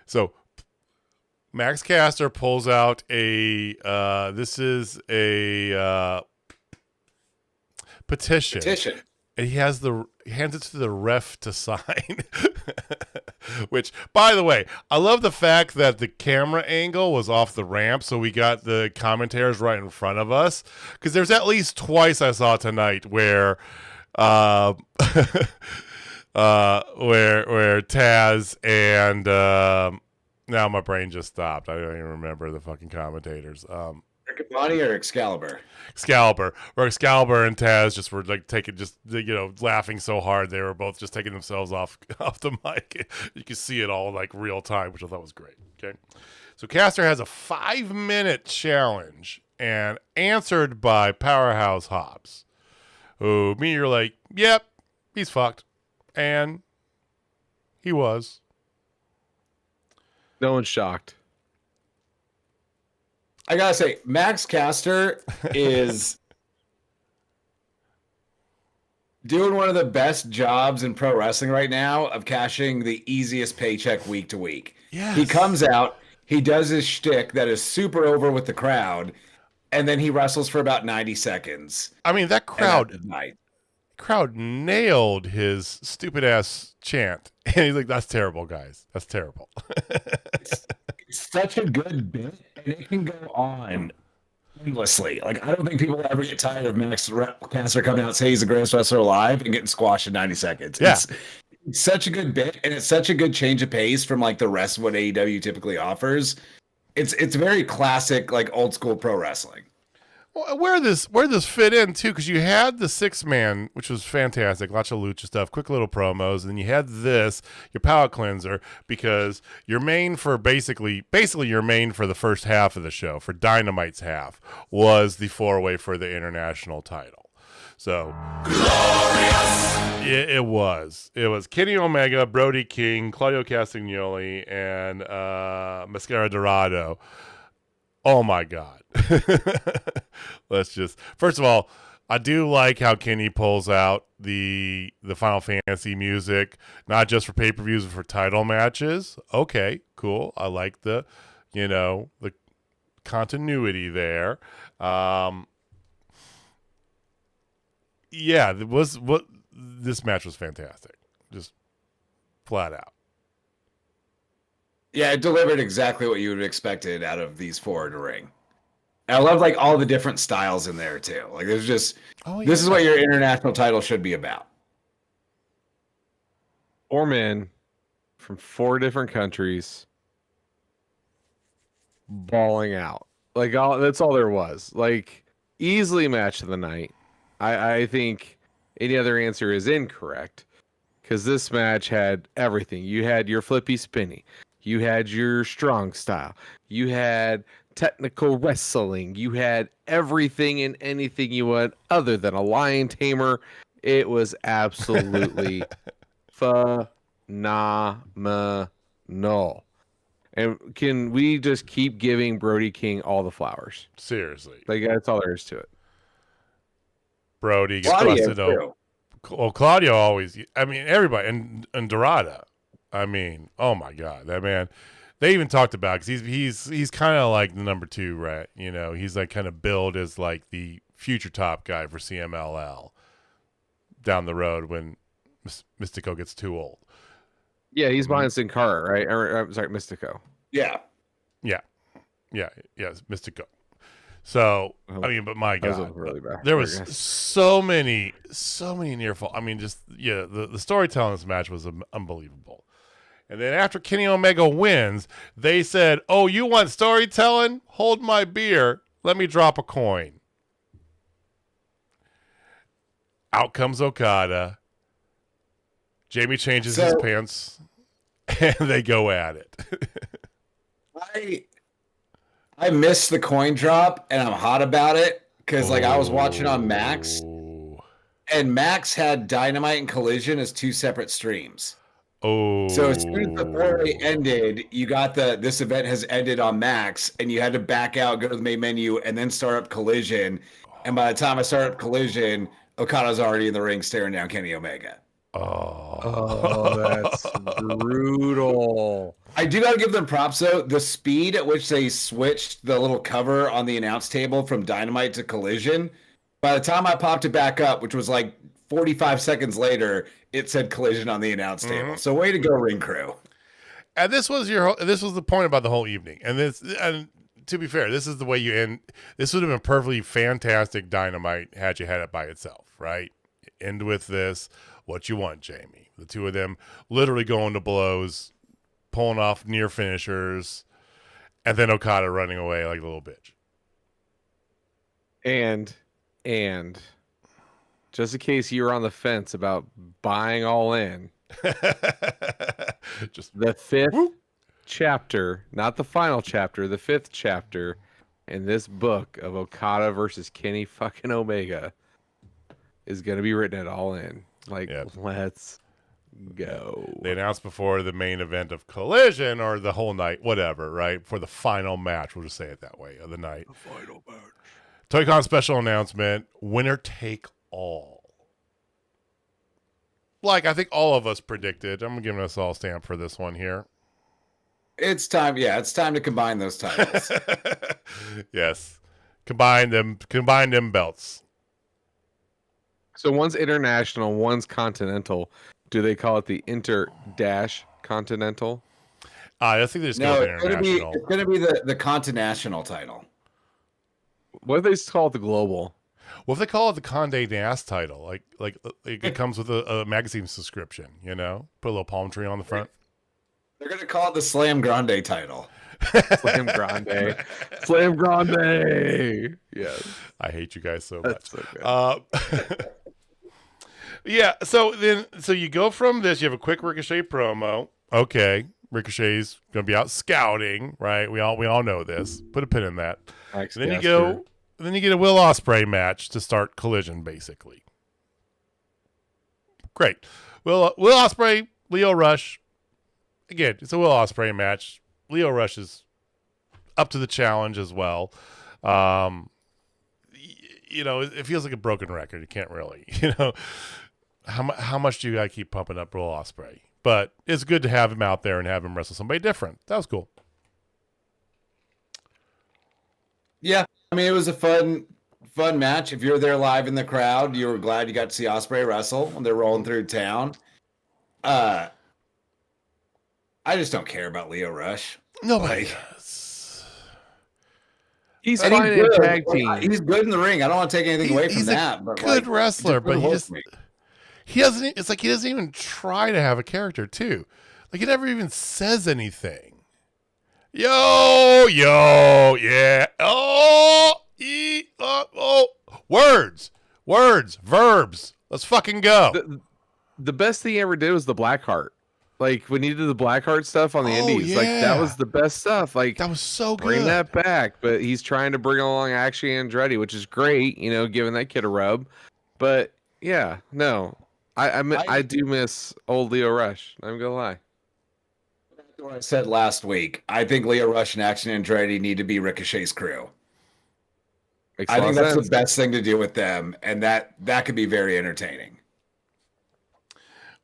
So, Max Caster pulls out this is a petition. And he hands it to the ref to sign. Which, by the way, I love the fact that the camera angle was off the ramp, so we got the commentators right in front of us. Because there's at least twice I saw tonight where where Taz and now my brain just stopped. I don't even remember the fucking commentators. Bonnie or Excalibur? Where Excalibur and Taz just were like laughing so hard they were both just taking themselves off the mic. You could see it all like real time, which I thought was great. Okay, so Caster has a 5-minute challenge and answered by Powerhouse Hobbs, who you're like, yep, he's fucked, and he was. No one's shocked. I gotta say, Max Caster is doing one of the best jobs in pro wrestling right now of cashing the easiest paycheck week to week. Yes. He comes out, he does his shtick that is super over with the crowd, and then he wrestles for about 90 seconds. I mean, that crowd nailed his stupid ass chant. And he's like, that's terrible, guys. That's terrible. It's such a good bit, and it can go on endlessly. Like, I don't think people ever get tired of Max Caster coming out and say he's the greatest wrestler alive and getting squashed in 90 seconds. Yeah. It's such a good bit, and it's such a good change of pace from like the rest of what AEW typically offers. It's very classic, like old school pro wrestling. Well, where this fit in too, because you had the 6-man, which was fantastic, lots of lucha stuff, quick little promos, and then you had this, your palate cleanser, because your main for basically your main for the first half of the show, for Dynamite's half, was the 4-way for the international title. So glorious. It was Kenny Omega, Brody King, Claudio Castagnoli, and Mascara Dorado. Oh my God. Let's just, first of all, I do like how Kenny pulls out the Final Fantasy music, not just for pay-per-views, but for title matches. Okay, cool. I like the continuity there. Yeah, this match was fantastic. Just flat out. Yeah, it delivered exactly what you would have expected out of these four in a ring. And I love like all the different styles in there too. Like there's just this is what your international title should be about. 4 men from 4 different countries bawling out. Like that's all there was. Like easily match of the night. I think any other answer is incorrect because this match had everything. You had your flippy spinny. You had your strong style. You had technical wrestling. You had everything and anything you want other than a lion tamer. It was absolutely phenomenal. And can we just keep giving Brody King all the flowers? Seriously. Like that's all there is to it. Brody gets busted over. Well, Claudio always, I mean, everybody, and Dorada. I mean, oh my God, that man. They even talked about because he's kind of like the number 2, right? You know, he's like kind of billed as like the future top guy for CMLL down the road when Mystico gets too old. Yeah, he's behind Sin Cara, right? I'm sorry, Mystico. Yeah, Mystico. So I mean, but my God, really bad. There was so many near fall. I mean, just the storytelling in this match was unbelievable. And then after Kenny Omega wins, they said, "Oh, you want storytelling? Hold my beer. Let me drop a coin." Out comes Okada. Jamie changes his pants, and they go at it. I missed the coin drop, and I'm hot about it because like I was watching on Max, and Max had Dynamite and Collision as 2 separate streams. Oh, so as soon as the 4-way ended, you got this event has ended on Max, and you had to back out, go to the main menu, and then start up Collision. And by the time I started up Collision, Okada's already in the ring staring down Kenny Omega. Oh, that's brutal. I do got to give them props, though. The speed at which they switched the little cover on the announce table from Dynamite to Collision, by the time I popped it back up, which was like 45 seconds later, it said Collision on the announce table. So way to go, ring crew. And this was the point about the whole evening. And to be fair, this is the way you end. This would have been perfectly fantastic Dynamite had you had it by itself, right? End with this. What you want, Jamie? The 2 of them literally going to blows, pulling off near finishers, and then Okada running away like a little bitch. And just in case you were on the fence about buying all in, just the 5th chapter, not the final chapter, the 5th chapter in this book of Okada versus Kenny fucking Omega is going to be written at All In. Like, let's go. They announced before the main event of Collision or the whole night, whatever, right? For the final match, we'll just say it that way, of the night. The final match. Toy-Con special announcement, winner take all. like I think all of us predicted, I'm giving us all a stamp for this one here. It's time. Yeah, it's time to combine those titles. Yes. Combine them belts. So one's international, one's continental. Do they call it the Inter-Continental? I think they just No, go it's international. gonna be the Continental title. What do they call it the global? Well, if they call it the Condé Nast title, like it comes with a magazine subscription, you know, put a little palm tree on the front. They're gonna call it the Slam Grande title. Slam Grande. Slam Grande. Yes. I hate you guys so much. That's so good. Yeah. So you go from this. You have a quick Ricochet promo. Okay, Ricochet's gonna be out scouting, right? We all know this. Put a pin in that. And then you go. Then you get a Will Ospreay match to start Collision, basically. Great. Will Ospreay, Lio Rush. Again, it's a Will Ospreay match. Lio Rush is up to the challenge as well. You know, it feels like a broken record. You can't really, you know, how much do you gotta keep pumping up Will Ospreay? But it's good to have him out there and have him wrestle somebody different. That was cool. Yeah, I mean, it was a fun match. If you were there live in the crowd, you were glad you got to see Ospreay wrestle when they're rolling through town. I just don't care about Lio Rush. Nobody Like, does. He's and fine in good. tag team. He's good in the ring. I don't want to take anything away from He's that. a But good like, wrestler, but he he doesn't. It's like he doesn't even try to have a character too. Like he never even says anything. Yo, yeah. Words, verbs. Let's fucking go. The best thing he ever did was the Blackheart. Like when he did the Blackheart stuff on the Indies, like that yeah. was the best stuff. Like That was so good. bring that back. But he's trying to bring along Action Andretti, which is great, you know, giving that kid a rub. But yeah, no, I do miss old Lio Rush. I'm gonna lie. What I said last week. I think Lio Rush and Action Andretti need to be Ricochet's crew. Makes I a lot think of that's sense. the best thing to do with them, and that could be very entertaining.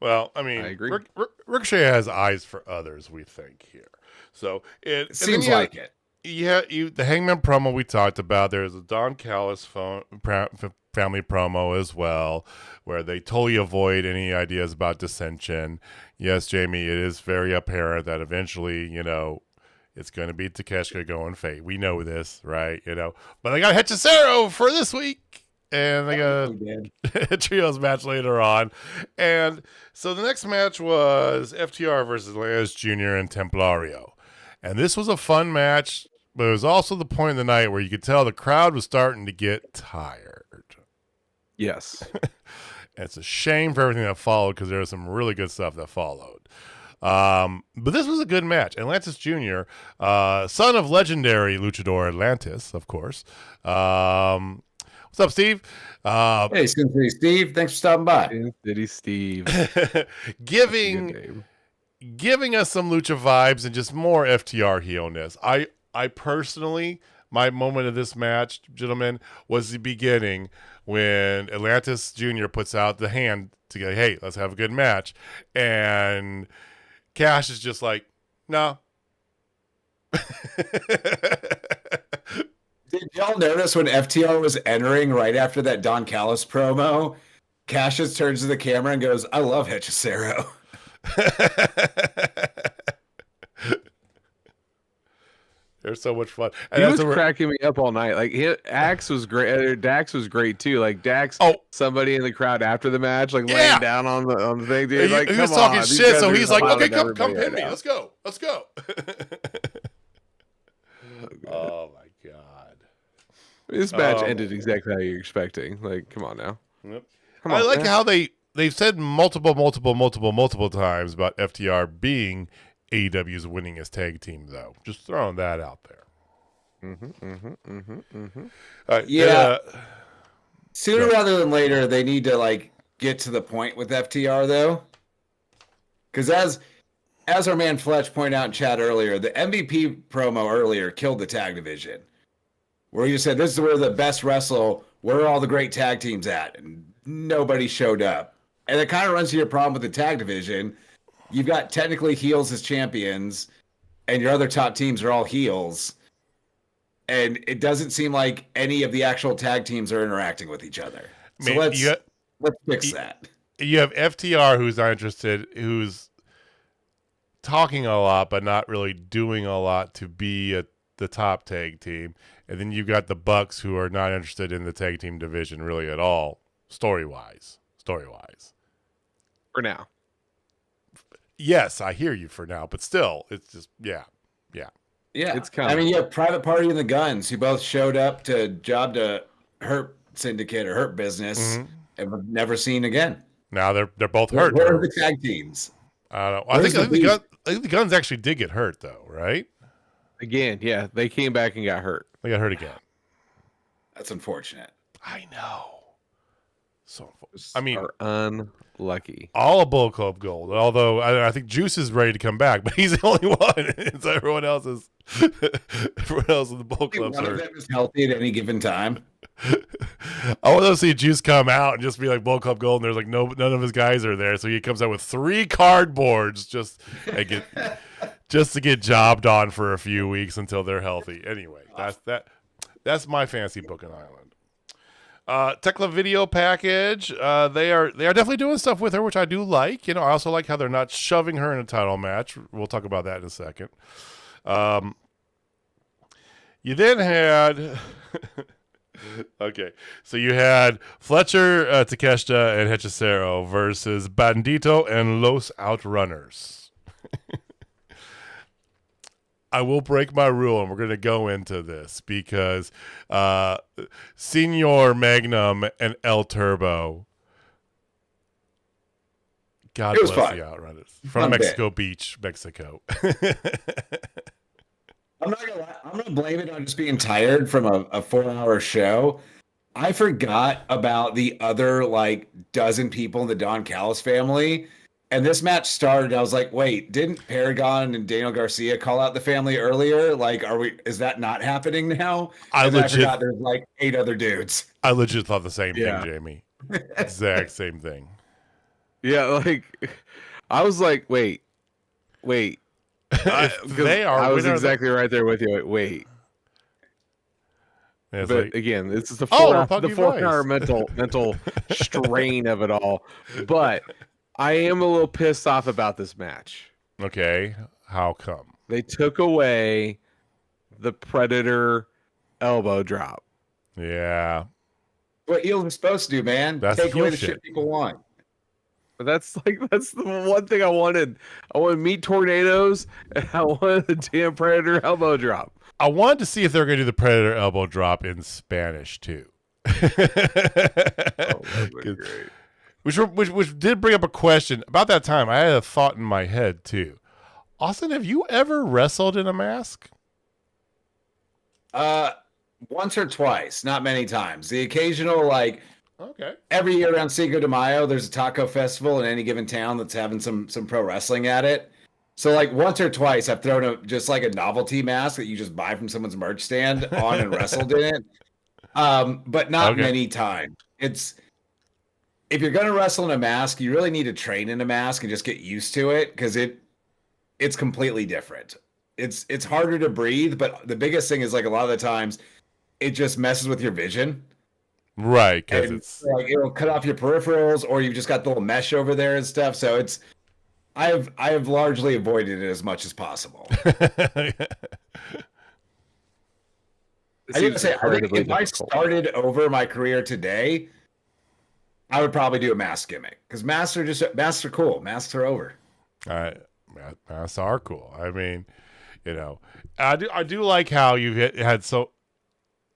Well, I mean, I agree. Ricochet has eyes for others, we think here. So It seems like it. Yeah, the Hangman promo we talked about. There's a Don Callis family promo as well, where they totally avoid any ideas about dissension. Yes, Jamie, it is very apparent that eventually, you know, it's going to be Takeshita going Fate. We know this, right? You know, but they got Hechicero for this week, and they got a trios match later on. And so the next match was FTR versus Lance Jr. and Templario. And this was a fun match, but it was also the point of the night where you could tell the crowd was starting to get tired. Yes. And it's a shame for everything that followed because there was some really good stuff that followed. But this was a good match. Atlantis Jr., son of legendary luchador Atlantis, of course. What's up, Steve? Hey, Cincinnati Steve, thanks for stopping by. Cincinnati Steve. giving us some lucha vibes and just more FTR heel-ness. I personally, my moment of this match, gentlemen, was the beginning when Atlantis Jr. puts out the hand to go, hey, let's have a good match. And Cash is just like, no. Did y'all notice when FTR was entering right after that Don Callis promo, Cassius turns to the camera and goes, I love Hechicero. They're so much fun. And He that's was cracking me up all night. Like Dax was great. Dax was great too. Like Dax, somebody in the crowd after the match, like laying down on the thing. Dude, like, he was come talking on. shit, so he's like, okay, clowning come everybody pin me. right Let's go. now. Oh my god. This match ended exactly how you're expecting. Like, come on now. Yep. Come I on, like man. how they've said multiple times about FTR being AEW's winningest tag team, though. Just throwing that out there. Yeah. Sooner rather than later, they need to like get to the point with FTR though, because as our man Fletch pointed out in chat earlier, the MVP promo earlier killed the tag division, where you said this is where the best wrestle, where are all the great tag teams at, and nobody showed up. And it kind of runs to your problem with the tag division. You've got technically heels as champions, and your other top teams are all heels. And it doesn't seem like any of the actual tag teams are interacting with each other. So let's fix that. You have FTR, who's not interested, who's talking a lot but not really doing a lot to be the top tag team. And then you've got the Bucks, who are not interested in the tag team division really at all, story-wise. For now. Yes, I hear you for now, but still, it's just, yeah. It's kind of. I mean, you have Private Party and the Guns, who both showed up to job to Hurt Syndicate or Hurt Business, and were never seen again. Now they're both hurt. Where are the tag teams? I don't know. I think the Guns actually did get hurt, though, right? Again, yeah, they came back and got hurt. They got hurt again. That's unfortunate. I know. So, are unlucky. All a Bull Club Gold. Although I think Juice is ready to come back, but he's the only one. So everyone else in the Bull Club's hurt. One of them is healthy at any given time. I want to see Juice come out and just be like Bull Club Gold, and there's like none of his guys are there, so he comes out with 3 cardboards just to get jobbed on for a few weeks until they're healthy. Anyway, that's my fancy booking island. Thekla video package. They are definitely doing stuff with her, which I do like. I also like how they're not shoving her in a title match. We'll talk about that in a second. You then had okay, so you had Fletcher, Takeshita, and Hechicero versus Bandito and Los Outrunners. I will break my rule, and we're going to go into this because Senor Magnum and El Turbo, God bless the Outrunners, from Mexico Beach, Mexico. I'm not going to lie. I'm going to blame it on just being tired from a 4-hour show. I forgot about the other, dozen people in the Don Callis family. And this match started, I was like, wait, didn't Paragon and Daniel Garcia call out the family earlier? Is that not happening now? I forgot there's 8 other dudes. I legit thought the same thing, Jamie. Exact same thing. Yeah, I was like, wait. They are. I was exactly right there with you. Wait. Yeah, but again, this is the 4-hour mental strain of it all. But I am a little pissed off about this match. Okay, how come? They took away the Predator elbow drop. Yeah. What heels are supposed to do, man. Take away the shit people want. But that's the one thing I wanted. I wanted meat tornadoes, and I wanted the damn Predator elbow drop. I wanted to see if they're going to do the Predator elbow drop in Spanish too. That'd be great. Which did bring up a question. About that time, I had a thought in my head, too. Austin, have you ever wrestled in a mask? Once or twice, not many times. The occasional, okay. Every year around Cinco de Mayo, there's a taco festival in any given town that's having some pro wrestling at it. So, once or twice, I've thrown a novelty mask that you just buy from someone's merch stand on and wrestled in it. But not many times. If you're going to wrestle in a mask, you really need to train in a mask and just get used to it because it's completely different. It's harder to breathe, but the biggest thing is a lot of the times it just messes with your vision. Right, because it's it'll cut off your peripherals, or you've just got the little mesh over there and stuff. So I have largely avoided it as much as possible. I think if I started over my career today, I would probably do a mask gimmick because masks are cool. Masks are over. Masks are cool. I mean, I do like how you had so.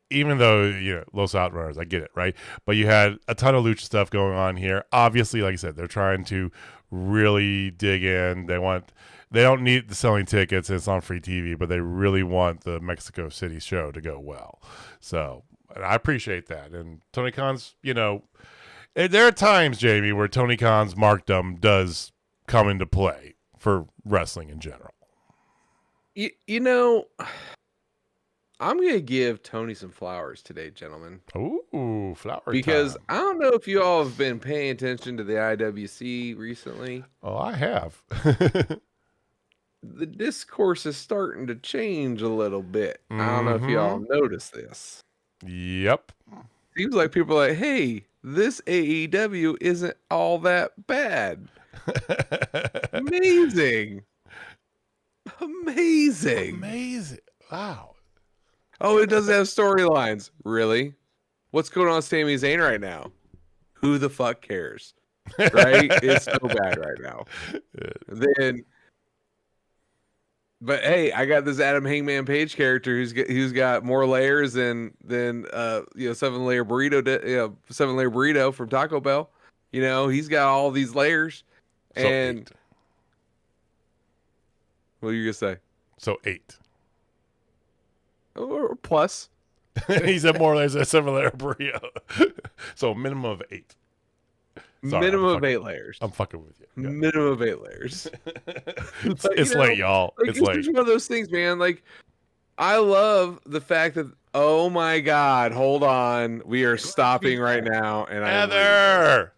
Even though, Los Outrunners, I get it, right? But you had a ton of Lucha stuff going on here. Obviously, like I said, they're trying to really dig in. They don't need the selling tickets. It's on free TV, but they really want the Mexico City show to go well. So, and I appreciate that. And Tony Khan's, there are times, Jamie, where Tony Khan's markdom does come into play for wrestling in general. I'm gonna give Tony some flowers today, gentlemen. Ooh, flower Because time. I don't know if you all have been paying attention to the IWC recently. Oh, I have. The discourse is starting to change a little bit. I don't know if you all noticed this. Yep. Seems like people are like, hey, this AEW isn't all that bad. Amazing. Amazing. Wow. Oh, it doesn't have storylines. Really? What's going on with Sami Zayn right now? Who the fuck cares? Right? It's so bad right now. But hey, I got this Adam Hangman Page character who's got more layers than 7-layer burrito from Taco Bell. You know, he's got all these layers. So And 8. what are you gonna say? So 8. Or plus. He said more or less a 7-layer burrito. So minimum of 8. Sorry, Minimum of 8 layers. I'm fucking with you. Yeah. Minimum of 8 layers. It's late, y'all. Like, It's late. just one of those things, man. Like, I love the fact that, oh my God, hold on. We are stopping right now. And Heather!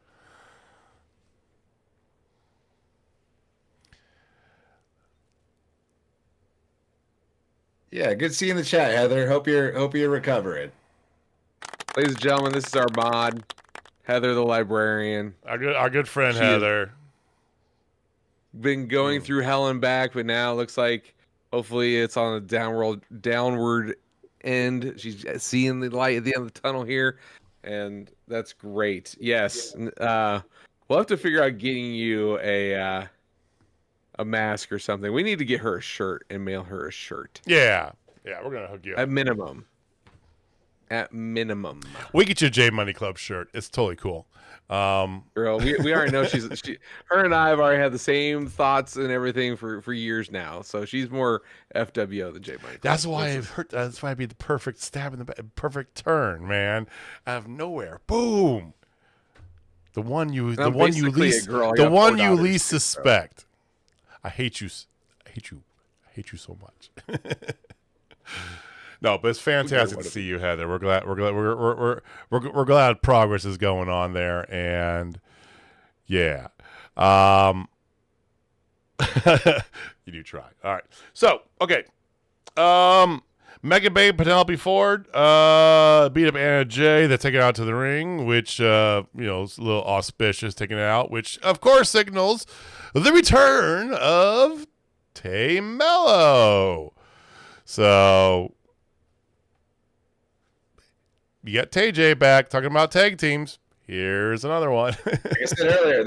Yeah, good seeing the chat, Heather. Hope you're recovering. Ladies and gentlemen, this is our mod, Heather the librarian. Our good friend She is- Heather. Been going through hell and back, but now it looks like hopefully it's on a downward end. She's seeing the light at the end of the tunnel here, and that's great. Yes, we'll have to figure out getting you a mask or something. We need to get her a shirt and mail her a shirt. Yeah, we're gonna hook you up. At minimum. We get you a J Money Club shirt. It's totally cool. Girl, we already know her and I have already had the same thoughts and everything for years now. So she's more FWO than J Money. That's why I've heard. That's why I'd be the perfect stab in the back, perfect turn, man. Out of nowhere, boom. The one you least suspect. I hate you. I hate you so much. No, but it's fantastic to see you, Heather. We're glad progress is going on there, and yeah, you do try. All right, so okay, Mega Babe Penelope Ford beat up Anna Jay. They're taking it out to the ring, which is a little auspicious. Taking it out, which of course signals the return of Tay Mello. So you got Tay J back talking about tag teams. Here's another one. Like I said earlier,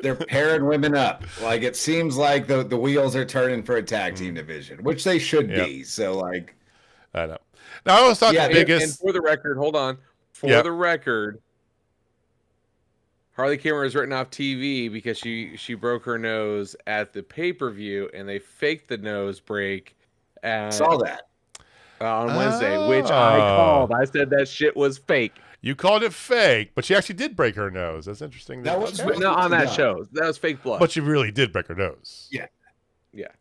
they're pairing women up. Like it seems like the wheels are turning for a tag team division, which they should be. So like, I know. Now I always thought the biggest. And for the record, hold on. For the record, Harley Cameron was written off TV because she broke her nose at the pay-per-view, and they faked the nose break. Saw that. On Wednesday, which I called. I said that shit was fake. You called it fake, but she actually did break her nose. That's interesting. That was But not on that show. That was fake blood. But she really did break her nose. Yeah.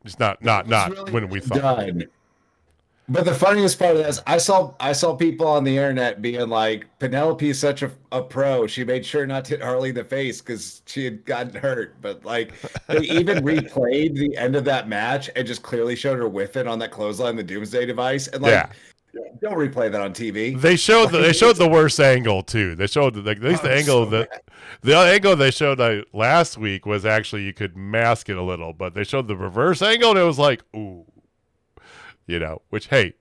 It's not really when we thought. done. But the funniest part of this, I saw people on the internet being like, Penelope is such a pro. She made sure not to hit Harley in the face because she had gotten hurt. But like they even replayed the end of that match and just clearly showed her with it on that clothesline, the Doomsday device. And like, don't replay that on TV. They showed the worst angle too. They showed at least the angle the angle they showed last week was actually you could mask it a little, but they showed the reverse angle and it was like, ooh. Which, hey,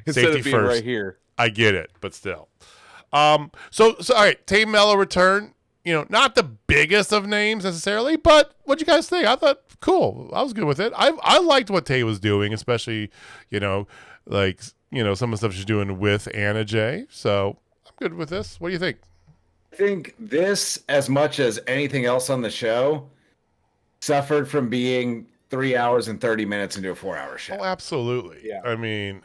safety being first. right here. I get it, but still. So all right, Tay Mello return. Not the biggest of names necessarily, but what'd you guys think? I thought cool. I was good with it. I liked what Tay was doing, especially some of the stuff she's doing with Anna Jay. So I'm good with this. What do you think? I think this, as much as anything else on the show, suffered from being 3 hours and 30 minutes into a 4-hour show. Oh, absolutely. Yeah. I mean,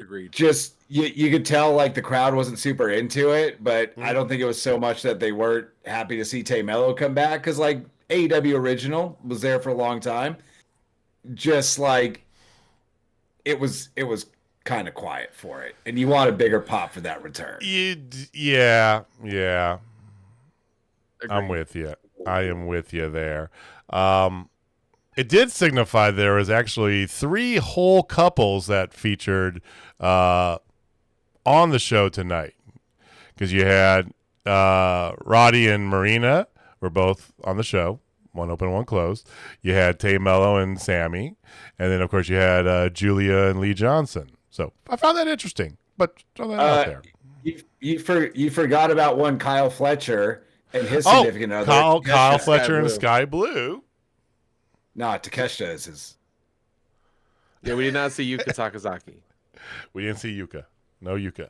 Agreed. Just you could tell like the crowd wasn't super into it, but I don't think it was so much that they weren't happy to see Tay Mello come back because like AEW Original was there for a long time. Just like it was kind of quiet for it, and you want a bigger pop for that return. Yeah. Agreed. I'm with you. I am with you there. It did signify there was actually 3 whole couples that featured on the show tonight, because you had Roddy and Marina were both on the show, one open, one closed. You had Tay Mello and Sammy, and then of course you had Julia and Lee Johnson. So I found that interesting, but throw that out there. You forgot about one Kyle Fletcher and his significant other. Kyle Fletcher Sky and Blue. Sky Blue. Nah, Takeshita is his. Yeah, we did not see Yuka Sakazaki. We didn't see Yuka. No Yuka.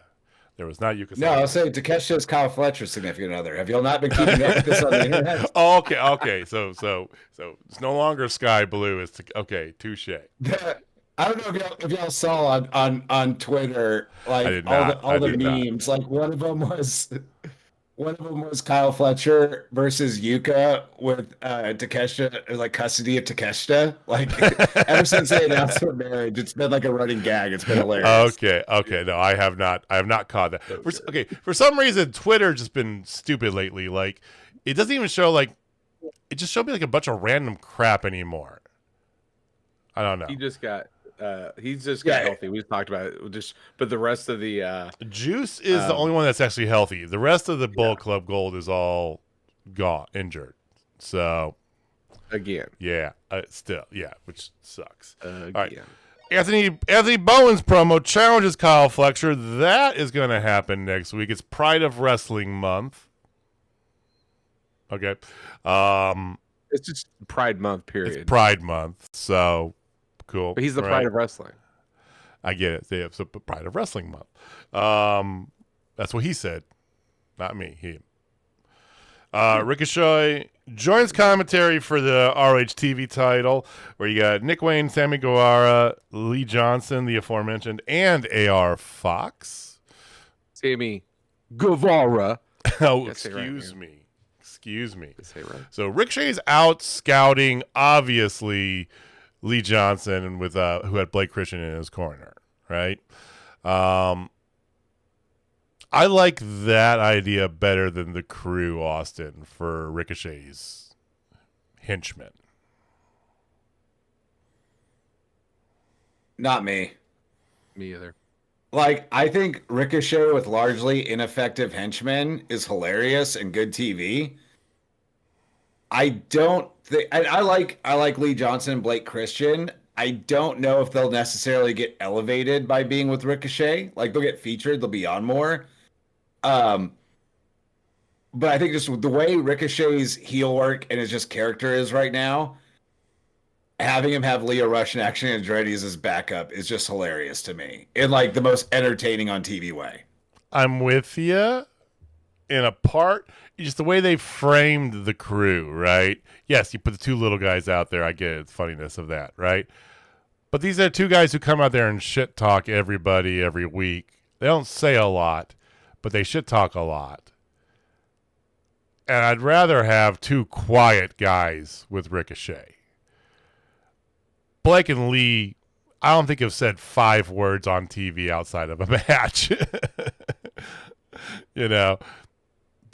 There was not Yuka. No, I was saying Takeshita is Kyle Fletcher's significant other. Have y'all not been keeping up with this on the internet? Oh, okay. So it's no longer Sky Blue. It's okay. Touche. I don't know if y'all saw on Twitter, like all the memes. Like one of them was Kyle Fletcher versus Yuka with Takeshita, like custody of Takeshita. Like ever since they announced their marriage, it's been like a running gag. It's been hilarious. Okay. No, I have not caught that. For some reason, Twitter just been stupid lately. Like, it doesn't even show it just showed me like a bunch of random crap anymore. I don't know. He just got healthy. We talked about it. But the rest of the Juice is the only one that's actually healthy. The rest of the Bullet Club Gold is all gone, injured. So again, which sucks. again. All right. Anthony Bowen's promo challenges Kyle Fletcher. That is going to happen next week. It's Pride of Wrestling month. Okay. It's just Pride Month, period. It's Pride month, so cool. But he's the Pride of Wrestling. I get it. They have some Pride of Wrestling month. That's what he said, not me. He. Ricochet joins commentary for the ROH TV title, where you got Nick Wayne, Sammy Guevara, Lee Johnson, the aforementioned, and AR Fox. Sammy Guevara. Oh, excuse me. Right. So Ricochet's out scouting, obviously, Lee Johnson with who had Blake Christian in his corner, right? I like that idea better than the Crew, Austin, for Ricochet's henchmen. Not me. Me either. Like, I think Ricochet with largely ineffective henchmen is hilarious and good TV. I don't think I like Lee Johnson and Blake Christian. I don't know if they'll necessarily get elevated by being with Ricochet. Like, they'll get featured, they'll be on more. But I think just the way Ricochet's heel work and his just character is right now, having him have Leo Rush and Action Andretti as his backup is just hilarious to me in like the most entertaining on TV way. I'm with you in a part. Just the way they framed the Crew, right? Yes, you put the 2 little guys out there. I get it, the funniness of that, right? But these are 2 guys who come out there and shit talk everybody every week. They don't say a lot, but they shit talk a lot. And I'd rather have 2 quiet guys with Ricochet. Blake and Lee, I don't think have said 5 words on TV outside of a match. You know,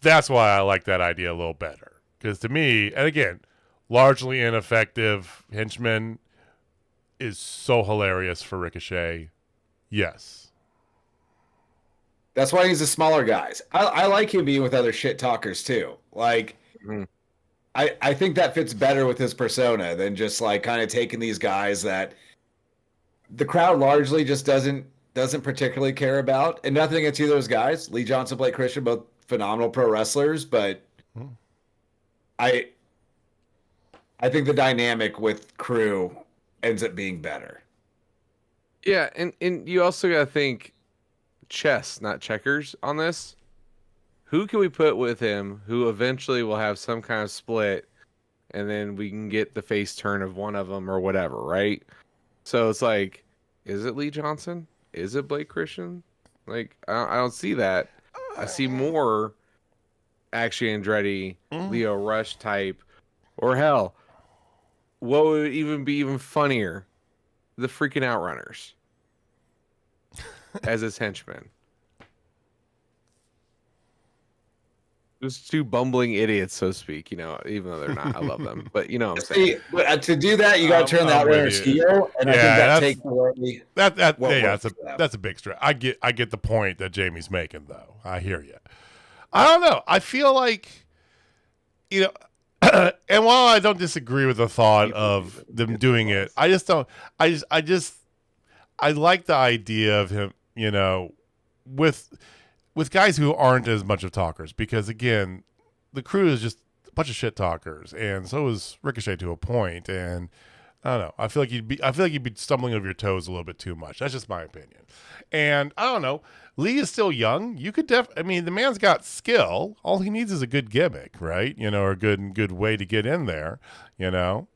that's why I like that idea a little better. Because to me, and again, largely ineffective henchman is so hilarious for Ricochet. Yes. That's why he's the smaller guys. I like him being with other shit talkers too. Like, I think that fits better with his persona than just like kind of taking these guys that the crowd largely just doesn't particularly care about. And nothing against either of those guys. Lee Johnson, Blake Christian, both phenomenal pro wrestlers, but I think the dynamic with Crew ends up being better. Yeah, and you also got to think chess, not checkers on this. Who can we put with him who eventually will have some kind of split, and then we can get the face turn of one of them or whatever, right? So it's like, is it Lee Johnson? Is it Blake Christian? Like, I don't see that. I see more Action Andretti, Leo Rush type, or hell, what would even be even funnier? The freaking Outrunners. as his henchmen. Just two bumbling idiots, so to speak. You know, even though they're not, I love them. But you know what I'm saying. See, but, to do that, you got to turn the I'm with Outriders you. heel, and I think Yeah, that takes away. That's a big stretch. I get the point that Jamie's making, though. I hear you. I don't know. I feel like, you know, and while I don't disagree with the thought of them doing it, I just don't. I like the idea of him, you know, with guys who aren't as much of talkers, because again, the crew is just a bunch of shit talkers, and so is Ricochet to a point. And I don't know. I feel like you'd be stumbling over your toes a little bit too much. That's just my opinion. And I don't know. Lee is still young. You could I mean, the man's got skill. All he needs is a good gimmick, right? You know, or a good way to get in there. You know,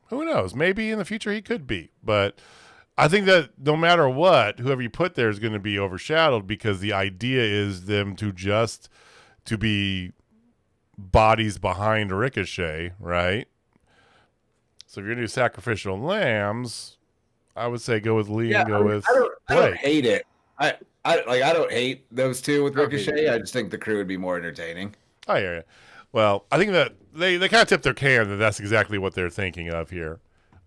who knows? Maybe in the future he could be, but I think that no matter what, whoever you put there is going to be overshadowed, because the idea is them to be bodies behind Ricochet, right? So if you're going to do sacrificial lambs, I would say go with Lee and go with Blake. I don't hate it. I don't hate those two with Ricochet. I just think the crew would be more entertaining. I hear you. Well, I think that they kind of tipped their can that that's exactly what they're thinking of here.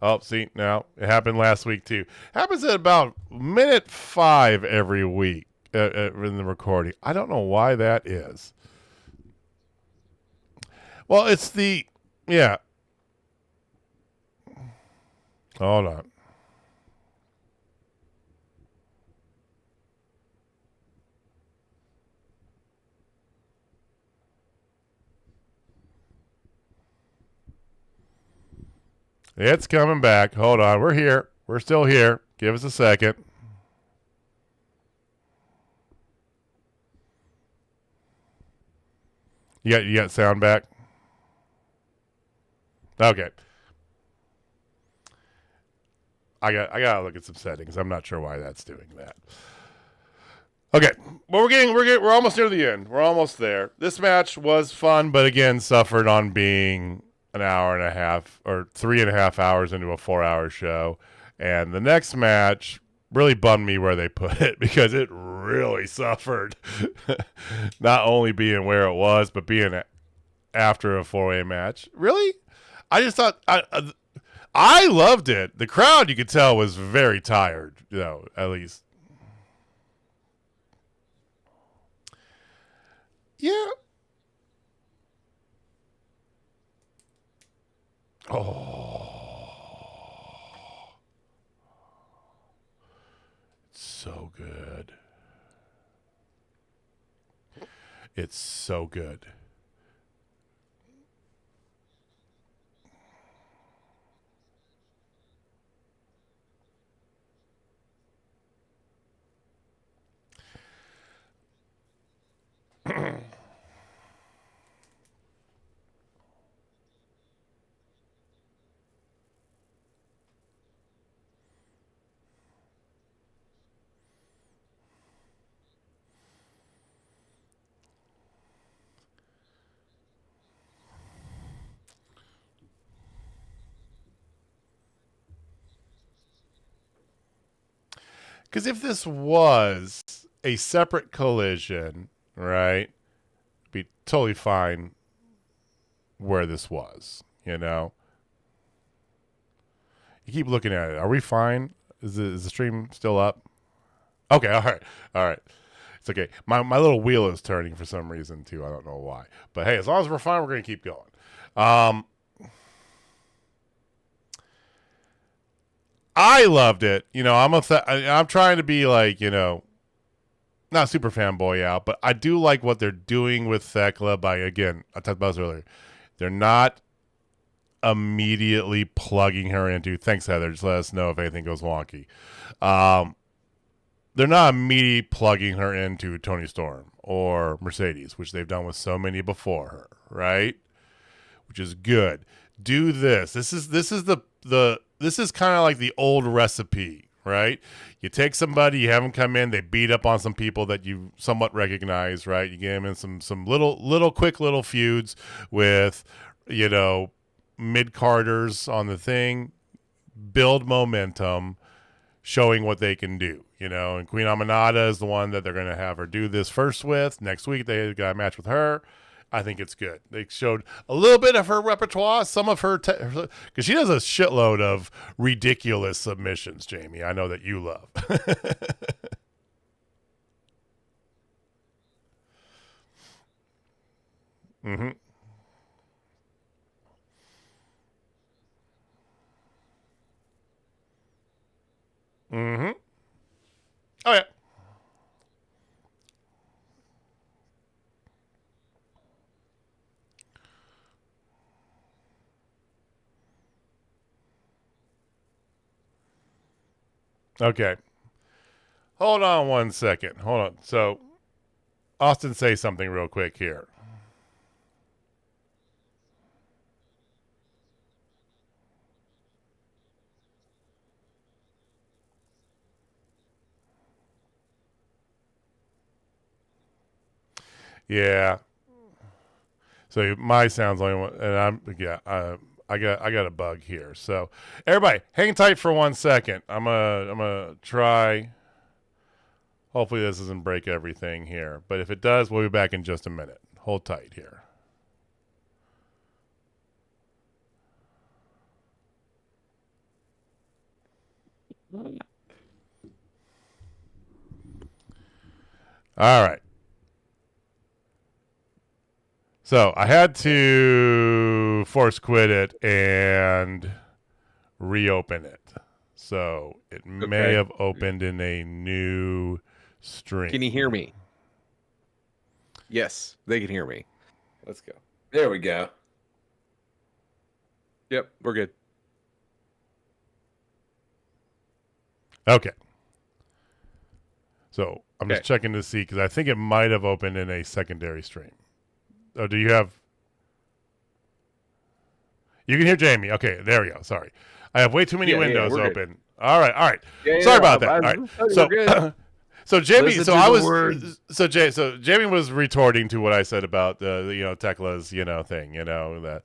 Oh, see, now it happened last week too. Happens at about minute 5 every week in the recording. I don't know why that is. Well, it's yeah. Hold on. It's coming back. Hold on. We're here. We're still here. Give us a second. You got sound back? Okay. I gotta look at some settings. I'm not sure why that's doing that. Okay. Well, we're almost near the end. We're almost there. This match was fun, but again suffered on being an hour and a half or 3.5 hours into a 4-hour show. And the next match really bummed me where they put it, because it really suffered. Not only being where it was, but being after a 4-way match. Really? I just thought I loved it. The crowd, you could tell, was very tired, you know, at least. Yeah. Oh, it's so good. It's so good. Because if this was a separate collision, right, it'd be totally fine where this was, you know? You keep looking at it. Are we fine? Is the stream still up? Okay, all right. It's okay. My little wheel is turning for some reason, too. I don't know why. But, hey, as long as we're fine, we're going to keep going. I loved it. You know, I'm trying to be like, you know, not super fanboy out, but I do like what they're doing with Thekla by, again, I talked about this earlier. They're not immediately plugging her into, thanks, Heather, just let us know if anything goes wonky. They're not immediately plugging her into Toni Storm or Mercedes, which they've done with so many before her, right? Which is good. Do this. This is kind of like the old recipe, right? You take somebody, you have them come in, they beat up on some people that you somewhat recognize, right? You get them in some little quick little feuds with, you know, mid-carders on the thing, build momentum, showing what they can do, and Queen Aminata is the one that they're going to have her do this first with. Next week, they got a match with her. I think it's good. They showed a little bit of her repertoire, some of her, because she does a shitload of ridiculous submissions, Jamie. I know that you love. Mm-hmm. Mm-hmm. Oh, yeah. Okay. Hold on one second. Hold on. So, Austin, say something real quick here. Yeah. So my sound's only one, and I got a bug here. So everybody, hang tight for 1 second. I'm gonna try. Hopefully this doesn't break everything here, but if it does, we'll be back in just a minute. Hold tight here. All right. So I had to force quit it and reopen it. So it may have opened in a new stream. Can you hear me? Yes, they can hear me. Let's go. There we go. Yep, we're good. Okay. So I'm just checking to see because I think it might have opened in a secondary stream. Oh, do you have? You can hear Jamie. Okay, there we go. Sorry. I have way too many windows open. Good. All right. Yeah, Sorry about that. All right. So, so Jamie, so Jamie was retorting to what I said about the Thekla's thing. That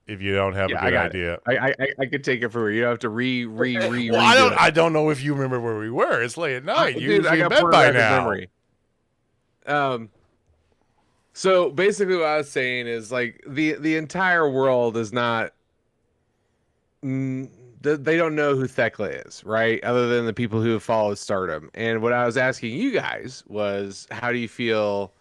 if you don't have a good idea, I could take it from here. You don't have to Well, I don't know if you remember where we were. It's late at night. You're Dude, I in got bed by now. Memory. So basically, what I was saying is like the entire world is not. They don't know who Thekla is, right? Other than the people who have followed Stardom. And what I was asking you guys was, how do you feel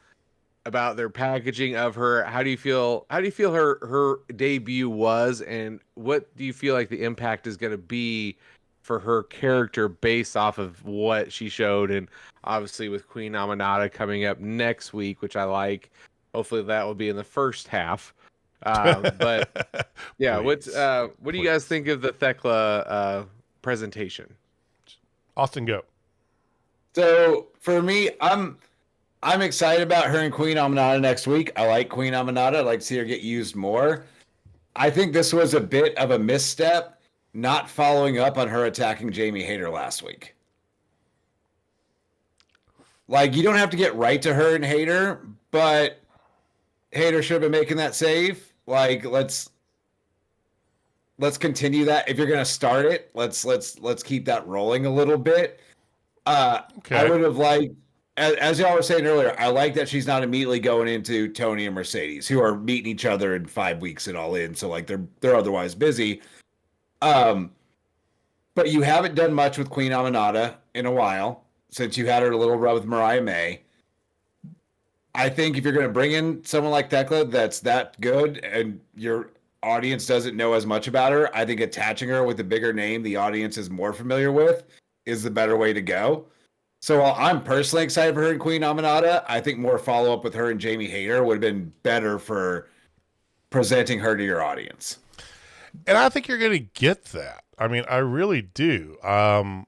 about their packaging of her? How do you feel her debut was, and what do you feel like the impact is going to be for her character based off of what she showed? And obviously with Queen Aminata coming up next week, which I like. Hopefully that will be in the first half. But yeah, what do you guys think of the Thekla presentation? Austin, go. So for me, I'm excited about her and Queen Aminata next week. I like Queen Aminata. I'd like to see her get used more. I think this was a bit of a misstep, not following up on her attacking Jamie Hayter last week. Like, you don't have to get right to her and Hayter, but Hayter should have been making that save. Like, let's continue that. If you're gonna start it, let's keep that rolling a little bit. Okay. I would have liked, as y'all were saying earlier, I like that she's not immediately going into Tony and Mercedes, who are meeting each other in 5 weeks and all in. So like they're otherwise busy. But you haven't done much with Queen Aminata in a while since you had her a little rub with Mariah May. I think if you're going to bring in someone like Thekla that's that good and your audience doesn't know as much about her, I think attaching her with a bigger name the audience is more familiar with is the better way to go. So while I'm personally excited for her and Queen Aminata, I think more follow-up with her and Jamie Hayter would have been better for presenting her to your audience. And I think you're going to get that. I mean, I really do. I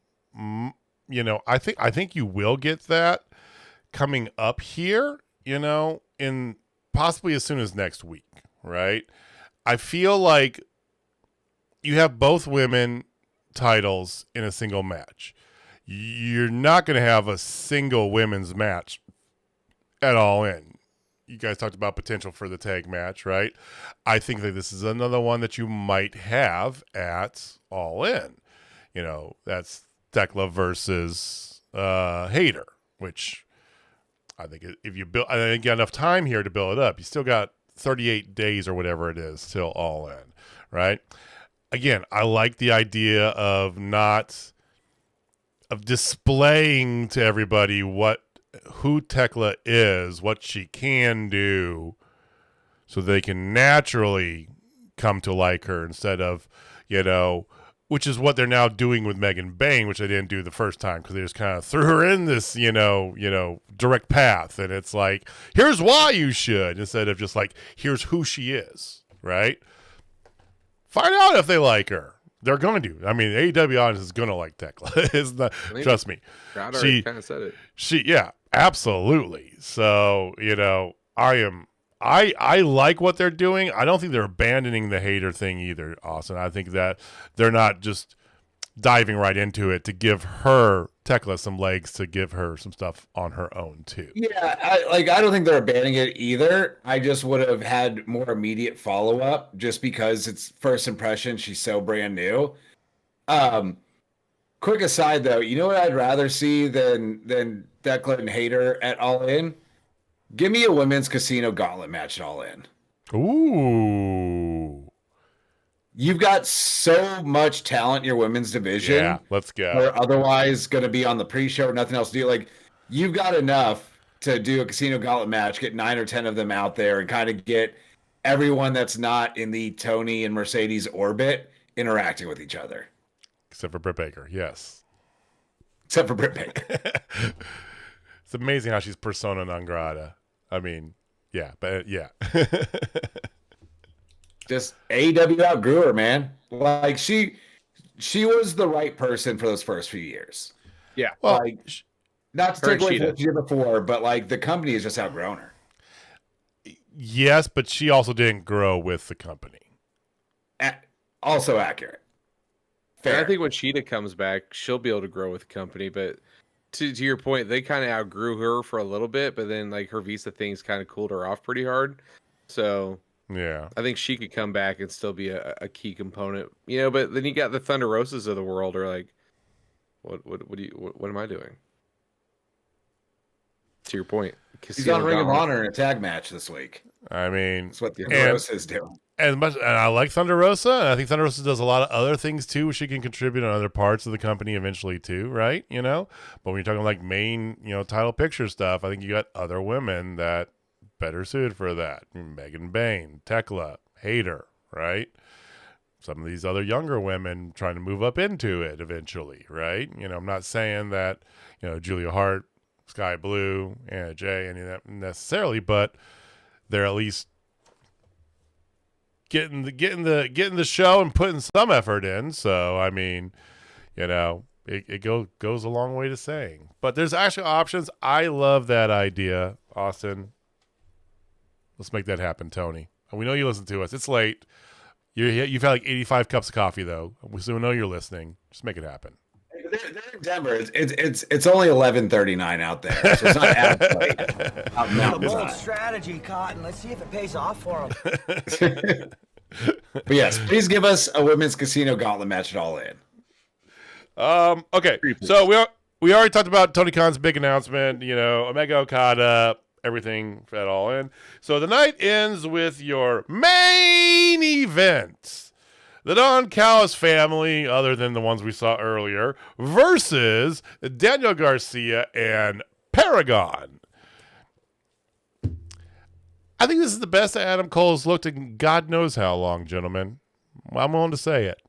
think you will get that coming up here, in possibly as soon as next week, right? I feel like you have both women titles in a single match. You're not going to have a single women's match at All In. You guys talked about potential for the tag match, right? I think that this is another one that you might have at All In. that's Thekla versus Hayter, which I think if you build, I think you got enough time here to build it up. You still got 38 days or whatever it is till All In, right? Again, I like the idea of displaying to everybody who Thekla is, what she can do, so they can naturally come to like her instead of, which is what they're now doing with Megan Bayne, which they didn't do the first time because they just kind of threw her in this, direct path. And it's like, here's why you should, instead of just like, here's who she is, right? Find out if they like her. They're going to. I mean, AEW audience is going to like Thekla. Trust me. Crowd already kind of said it. Yeah, absolutely. So, I like what they're doing. I don't think they're abandoning the Hayter thing either, Austin. I think that they're not just diving right into it to give her, Thekla, some legs to give her some stuff on her own too. Yeah, I don't think they're abandoning it either. I just would have had more immediate follow-up just because it's first impression. She's so brand new. Quick aside though, you know what I'd rather see than Thekla and Hayter at All In? Give me a women's casino gauntlet match at All In. Ooh. You've got so much talent in your women's division. Yeah, let's go. Or otherwise going to be on the pre-show or nothing else to do. Like, you've got enough to do a casino gauntlet match, get 9 or 10 of them out there, and kind of get everyone that's not in the Tony and Mercedes orbit interacting with each other. Except for Britt Baker, yes. Except for Britt Baker. It's amazing how she's persona non grata. I mean, yeah, but yeah. Just AEW outgrew her, man. Like, she was the right person for those first few years. Yeah. Well, Like, not to take away from what she did before, but like the company has just outgrown her. Yes, but she also didn't grow with the company. Also accurate. Fair. And I think when Cheetah comes back, she'll be able to grow with the company. But to your point, they kind of outgrew her for a little bit, but then like her Visa things kind of cooled her off pretty hard. So yeah, I think she could come back and still be a key component, But then you got the Thunder Rosas of the world, are like, what am I doing? To your point, he's on Ring of Honor in a tag match this week. I mean, that's what the Rosa is doing. And I like Thunder Rosa, and I think Thunder Rosa does a lot of other things too. She can contribute on other parts of the company eventually too, right? But when you're talking like main, title picture stuff, I think you got other women that better suited for that. Megan Bayne, Thekla, Hayter, right? Some of these other younger women trying to move up into it eventually, right? I'm not saying that, Julia Hart, Sky Blue, Anna Jay, any of that necessarily, but they're at least getting the show and putting some effort in. So I mean, it goes a long way to saying. But there's actually options. I love that idea, Austin. Let's make that happen, Tony. And we know you listen to us. It's late. You've had like 85 cups of coffee though, so we know you're listening. Just make it happen. They're in Denver. It's only 11:39 out there, so it's not as late. Bold strategy, Cotton. Let's see if it pays off for them. But yes, please give us a women's casino gauntlet match at All In. Okay, so we already talked about Tony Khan's big announcement. Omega Okada, everything at All In. So the night ends with your main event. The Don Callis family, other than the ones we saw earlier, versus Daniel Garcia and Paragon. I think this is the best Adam Cole's looked in God knows how long, gentlemen. I'm willing to say it.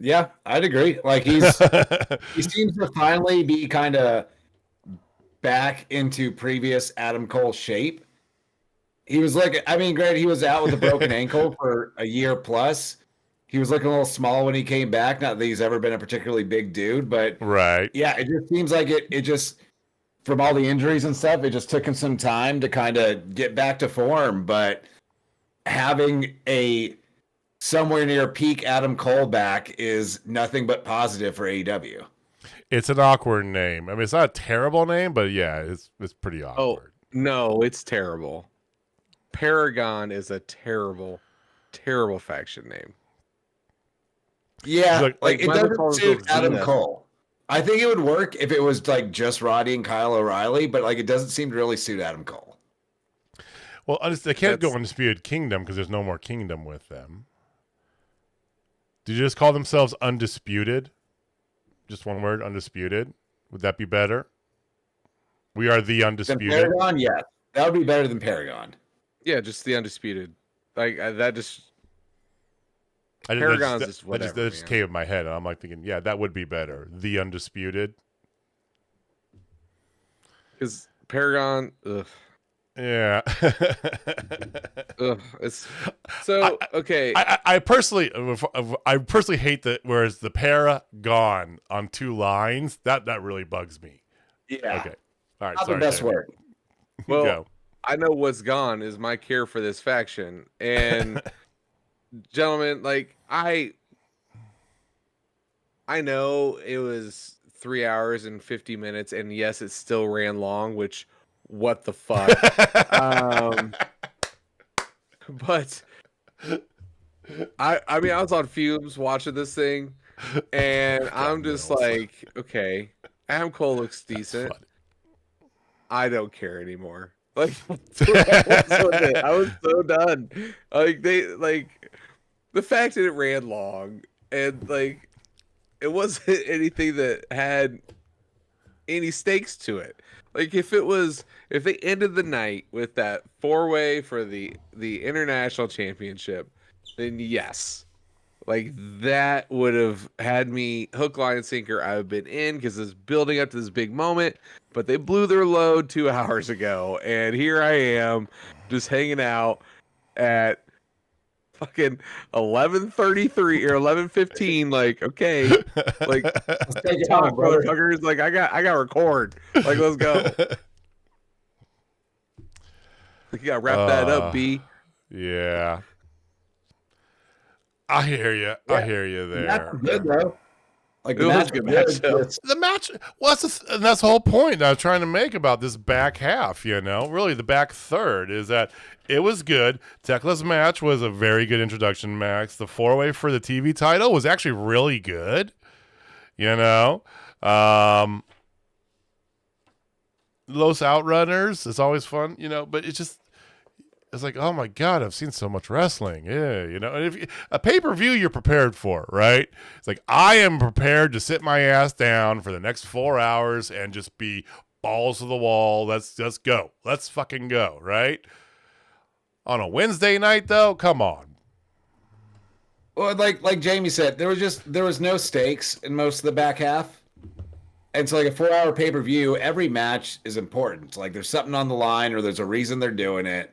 Yeah, I'd agree. Like he seems to finally be kind of back into previous Adam Cole shape. He was granted, he was out with a broken ankle for a year plus. He was looking a little small when he came back. Not that he's ever been a particularly big dude, but right. Yeah, it just seems like it just, from all the injuries and stuff, it just took him some time to kind of get back to form. But having a somewhere near peak Adam Cole back is nothing but positive for AEW. It's an awkward name. I mean, it's not a terrible name, but yeah, it's pretty awkward. Oh, no, it's terrible. Paragon is a terrible terrible faction name. Yeah, Like, it might as well doesn't call suit themselves Adam Xena. Cole. I think it would work if it was like just Roddy and Kyle O'Reilly, but like it doesn't seem to really suit Adam Cole. well, they can't go That's- Undisputed Kingdom because there's no more Kingdom with them. Did you just call themselves Undisputed? Just one word, Undisputed. Would that be better? We are the Then Undisputed. Paragon, yeah, that would be better than Paragon. Yeah, just the Undisputed. Like that just Paragon's Paragon's just whatever, that just man. came in my head, and I'm like thinking, yeah, that would be better. The Undisputed. because Paragon. Ugh, Yeah. it's so okay. I personally hate that. Whereas the Paragon on 2 lines, that really bugs me. Yeah, Okay. All right. not Sorry, the best Jamie. word. Well, Go. I know what's gone is my care for this faction. And gentlemen, like I know it was 3 hours and 50 minutes, and yes, it still ran long, which what the fuck. But I mean I was on fumes watching this thing, and I'm just Mills. like, okay, Adam Cole looks decent. Funny. I don't care anymore. Like I was so done. Like the fact that it ran long and like it wasn't anything that had any stakes to it. Like if they ended the night with that 4-way for the international championship, then yes. Like that would have had me hook, line, and sinker. I would have been in because it's building up to this big moment. But they blew their load 2 hours ago, and here I am, just hanging out at fucking 11:33 or 11:15. Like, okay, like Let's take it talk, home, brother. motherfuckers. Like, I got to record. Like, let's go. Like, you got to wrap that up, B. Yeah. I hear you. I hear you That's there. good though. Like It the was match a good was matchup. good. It's- The match, well, that's the whole point I was trying to make about this back half, really the back third is that it was good. Thekla's match was a very good introduction match. The 4-way for the TV title was actually really good, Los Outrunners is always fun, but it's like, oh my God, I've seen so much wrestling. Yeah, and if a pay-per-view you're prepared for, right? It's like, I am prepared to sit my ass down for the next 4 hours and just be balls to the wall. Let's just go. Let's fucking go, right? On a Wednesday night, though, come on. Well, like Jamie said, there was no stakes in most of the back half. And so like a 4-hour pay-per-view, every match is important. Like there's something on the line or there's a reason they're doing it.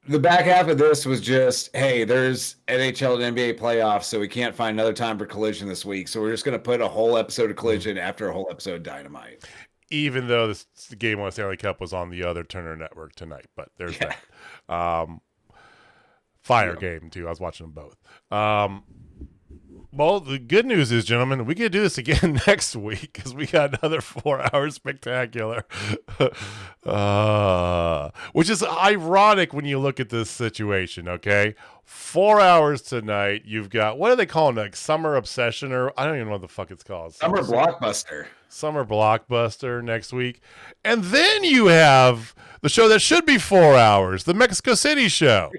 The back half of this was just, hey, there's NHL and NBA playoffs, so we can't find another time for Collision this week. So we're just going to put a whole episode of Collision after a whole episode of Dynamite. Even though the game on Stanley Cup was on the other Turner Network tonight, but there's that. Fire game, too. I was watching them both. Well, the good news is, gentlemen, we can do this again next week because we got another 4-hour spectacular, which is ironic when you look at this situation, okay? 4 hours tonight. You've got, what are they calling it? Like Summer Obsession, or I don't even know what the fuck it's called. Summer Blockbuster. Summer Blockbuster next week. And then you have the show that should be 4 hours, the Mexico City show.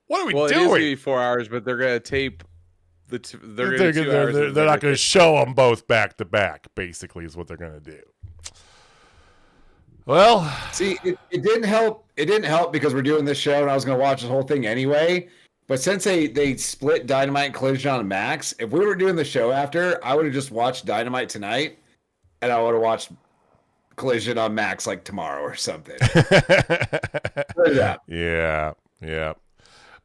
What are we Well, it is doing? gonna be 4 hours, but they're gonna tape they're They're gonna do 2 hours. they're not going to show them both back to back, basically, is what they're going to do. Well, See, it didn't help. It didn't help because we're doing this show and I was going to watch the whole thing anyway. But since they split Dynamite and Collision on Max, if we were doing the show after, I would have just watched Dynamite tonight and I would have watched Collision on Max like tomorrow or something. yeah.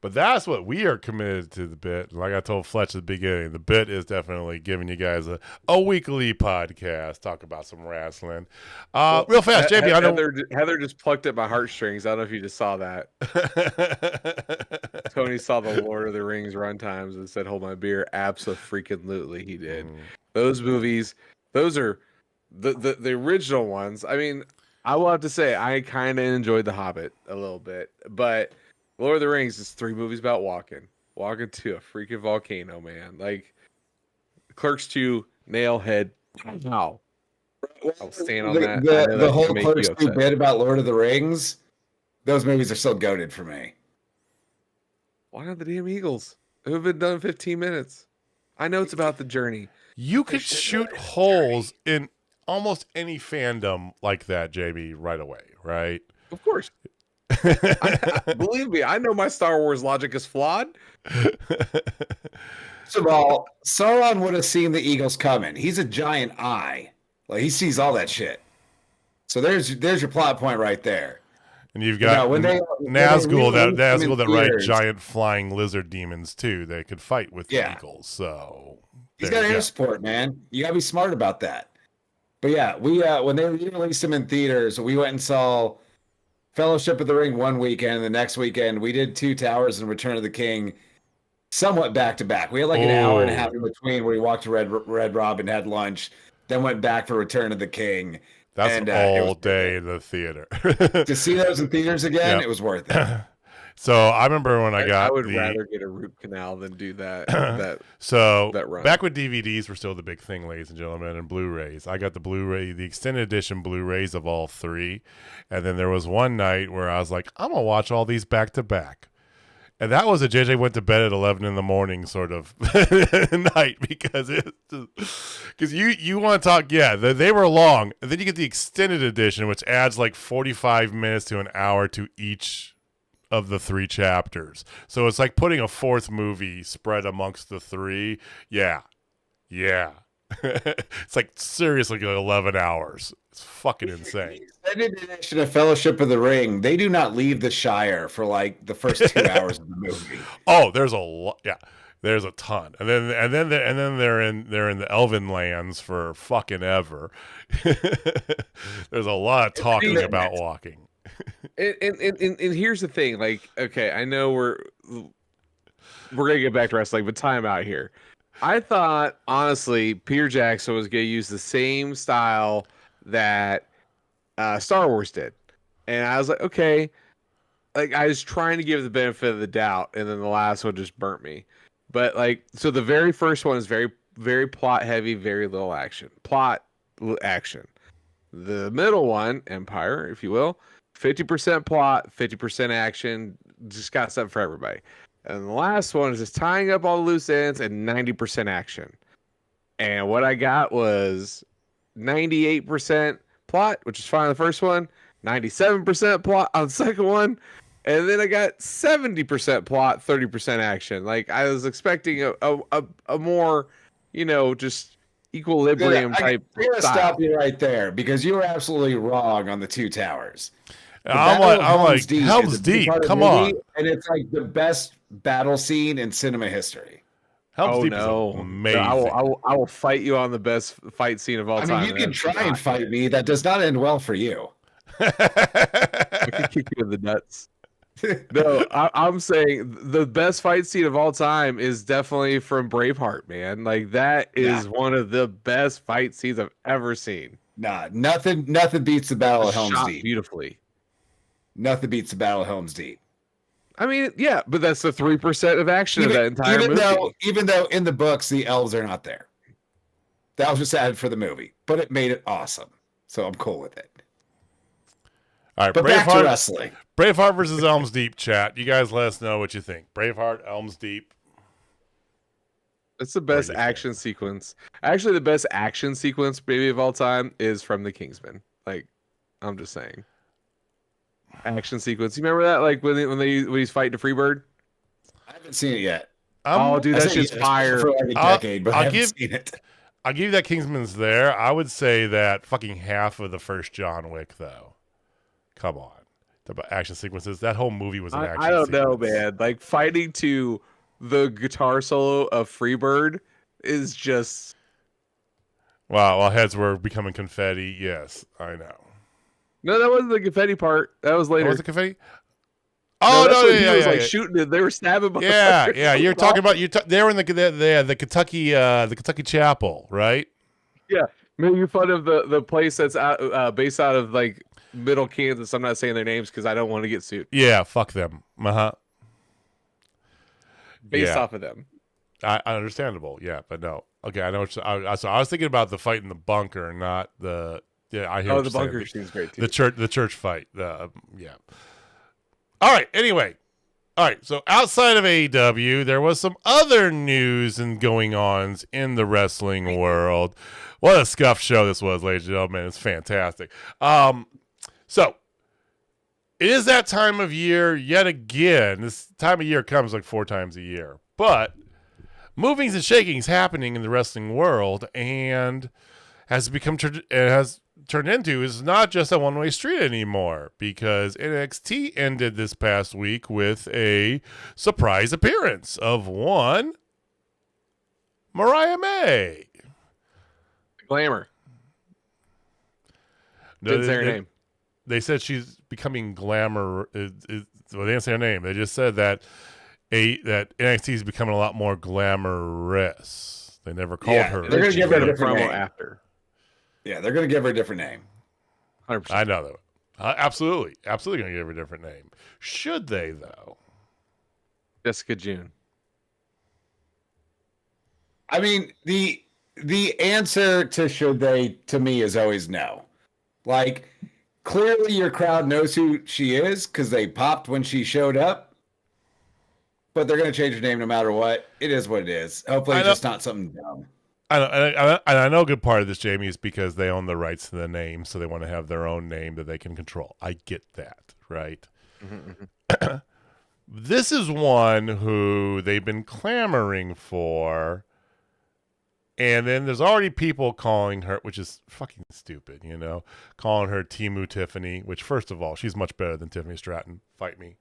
But that's what we are committed to the bit. Like I told Fletch at the beginning, the bit is definitely giving you guys a weekly podcast, talk about some wrestling. Real fast, JP. I know Heather just plucked at my heartstrings. I don't know if you just saw that. Tony saw the Lord of the Rings runtimes and said, "Hold my beer." Absolutely, he did. Those movies, those are the original ones. I mean, I will have to say I kind of enjoyed The Hobbit a little bit, but Lord of the Rings is 3 movies about walking to a freaking volcano, man. Like Clerks 2, Nailhead. Wow. I'll stand on that. I know The that's whole gonna make you Clerks 2 upset. bit about Lord of the Rings, those movies are still goated for me. Why not the damn Eagles? It would have been done in 15 minutes. I know it's about the journey. You could shoot holes in almost any fandom like that, JB, right away, right? Of course. Believe me, I know my Star Wars logic is flawed. First of all, Sauron would have seen the Eagles coming. He's a giant eye. Like he sees all that shit. So there's your plot point right there. And you've got when they Nazgul re-released that them in ride theaters- giant flying lizard demons too. They could fight with the Yeah. Eagles. So He's there got you air go. support, man. You gotta be smart about that. But yeah, we when they released them in theaters, we went and saw Fellowship of the Ring one weekend, and the next weekend we did Two Towers and Return of the King, somewhat back to back. We had like an hour and a half in between where we walked to Red Robin, had lunch, then went back for Return of the King. That's and, it all was day in the theater. to see those in theaters again. Yep. It was worth it. So I remember when I got I would the rather get a root canal than do that. so that run. back when DVDs were still the big thing, ladies and gentlemen, and Blu-rays. I got the Blu-ray, the extended edition Blu-rays of all 3, and then there was one night where I was like, I'm gonna watch all these back to back. And that was a JJ went to bed at 11 in the morning sort of night because you want to talk. Yeah, they were long. And then you get the extended edition, which adds like 45 minutes to an hour to each of the 3 chapters. So it's like putting a 4th movie spread amongst the 3. Yeah. It's like seriously 11 hours. It's fucking insane. Extended edition of Fellowship of the Ring, they do not leave the Shire for like the first 2 hours of the movie. Oh, there's a lot. Yeah, there's a ton, and then they're in the Elven lands for fucking ever. There's a lot of talking about walking. And here's the thing, like, okay, I know we're gonna get back to wrestling, but time out here. I thought honestly Peter Jackson was gonna use the same style that Star Wars did, and I was like, okay, like I was trying to give the benefit of the doubt, and then the last one just burnt me. But like, so the very first one is very, very plot heavy, very little action. Action. The middle one, Empire, if you will, 50% plot, 50% action. Just got something for everybody. And the last one is just tying up all the loose ends and 90% action. And what I got was 98% plot, which is fine on the first one, 97% plot on the second one, and then I got 70% plot, 30% action. Like I was expecting a more, just equilibrium type. I'm gonna style. stop you right there because you were absolutely wrong on the Two Towers. The I'm Battle of like is Helm's a big Deep. part of the Come movie, on, and it's like the best battle scene in cinema history. Helm's Deep no. is amazing. I will fight you on the best fight scene of all I time. mean, you can That's try and not fight it. me. That does not end well for you. I could kick you in the nuts. No, I'm saying the best fight scene of all time is definitely from Braveheart, man. Like that is one of the best fight scenes I've ever seen. Nah, nothing beats the Battle of Helm's Shot Deep. beautifully. Nothing beats the Battle of Helm's Deep. I mean, yeah, but that's the 3% of action of that entire movie. Even though in the books the elves are not there. That was just added for the movie, but it made it awesome. So I'm cool with it. All right, But back to wrestling. Braveheart versus Helm's Deep, chat. You guys let us know what you think. Braveheart, Helm's Deep. It's the best do you think? action sequence. Actually, the best action sequence maybe of all time is from The Kingsman. Like, I'm just saying. Action sequence. You remember that? Like when he's fighting a Freebird? I haven't seen it yet. Oh, dude, that's just fire. For like a decade, but I haven't seen it. I'll give you that Kingsman's there. I would say that fucking half of the first John Wick, though. Come on. The action sequences. That whole movie was an action I don't know, sequence. man. Like fighting to the guitar solo of Freebird is just Wow, while heads were becoming confetti. Yes, I know. no. That wasn't the confetti part. That was later. Was it confetti? No, Oh, that's no, when he was like yeah. shooting it. They were stabbing. Yeah. You're talking about they were in the Kentucky Chapel, right? Yeah, making fun of the place that's out, based out of like Middle Kansas. I'm not saying their names because I don't want to get sued. Yeah, fuck them. Based Yeah. off of them. Understandable. Yeah, but no. Okay, I know. What so I was thinking about the fight in the bunker, not the. Yeah, I hear. Oh, what the you're saying. bunker seems great too. The church fight. Yeah. All right. Anyway. All right. So outside of AEW, there was some other news and going ons in the wrestling world. What a scuff show this was, ladies and gentlemen. It's fantastic. So it is that time of year yet again. This time of year comes like 4 times a year, but movings and shakings happening in the wrestling world, and has turned into is not just a one-way street anymore, because NXT ended this past week with a surprise appearance of one Mariah May. Glamour. Didn't say her name. They said she's becoming glamour. Well, they didn't say her name. They just said that NXT is becoming a lot more glamorous. They never called her. They're going to give her a different promo name. after. Yeah, they're going to give her a different name. 100%. I know that. Absolutely going to give her a different name. Should they, though? Jessica June. I mean, the answer to should they, to me, is always no. Like, clearly your crowd knows who she is because they popped when she showed up. But they're going to change her name no matter what. It is what it is. Hopefully it's just not something dumb. I know a good part of this, Jamie, is because they own the rights to the name, so they want to have their own name that they can control. I get that, right? Mm-hmm. This is one who they've been clamoring for, and then there's already people calling her, which is fucking stupid, calling her Temu Tiffany, which, first of all, she's much better than Tiffany Stratton. Fight me.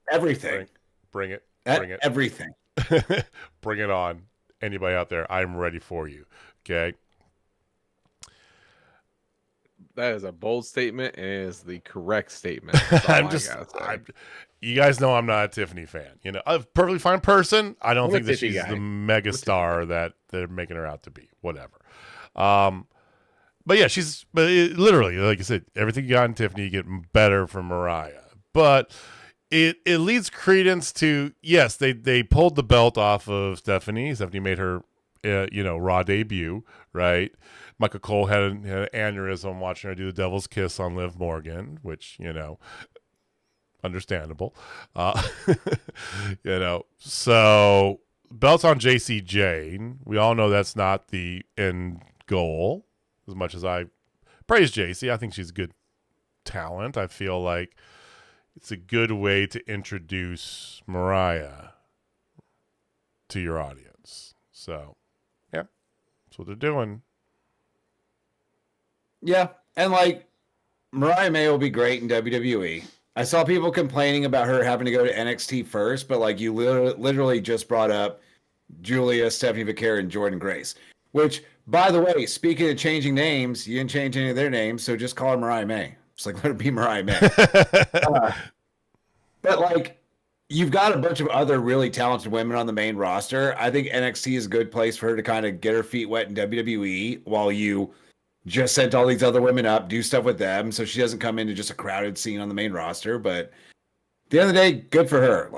Everything. Bring it. Everything. Bring it on. Anybody out there, I'm ready for you. Okay. That is a bold statement, and it is the correct statement. That's all you guys know I'm not a Tiffany fan. A perfectly fine person. I don't think that she's guy. the megastar that they're making her out to be. Whatever. But yeah, literally, like I said, everything you got in Tiffany, you get better from Mariah. But it leads credence to, yes, they pulled the belt off of Stephanie. Stephanie made her, Raw debut, right? Michael Cole had an aneurysm watching her do the Devil's Kiss on Liv Morgan, which, understandable. So belts on JC Jane. We all know that's not the end goal. As much as I praise JC, I think she's good talent. I feel like it's a good way to introduce Mariah to your audience. So, yeah, that's what they're doing. Yeah, and Mariah May will be great in WWE. I saw people complaining about her having to go to NXT first, but you literally just brought up Julia, Stephanie Vaquera, and Jordan Grace. Which, by the way, speaking of changing names, you didn't change any of their names, so just call her Mariah May. Just let her be Mariah May. But you've got a bunch of other really talented women on the main roster. I think NXT is a good place for her to kind of get her feet wet in WWE while you just sent all these other women up, do stuff with them, so she doesn't come into just a crowded scene on the main roster. But at the end of the day, good for her.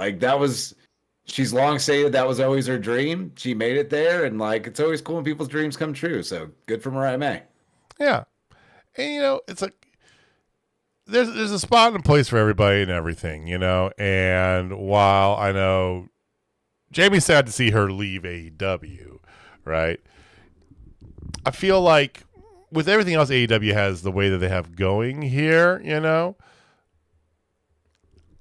She's long stated that was always her dream. She made it there, and it's always cool when people's dreams come true. So good for Mariah May. Yeah, and it's there's a spot and a place for everybody and everything, And while I know Jamie's sad to see her leave AEW, right? I feel like with everything else AEW has the way that they have going here,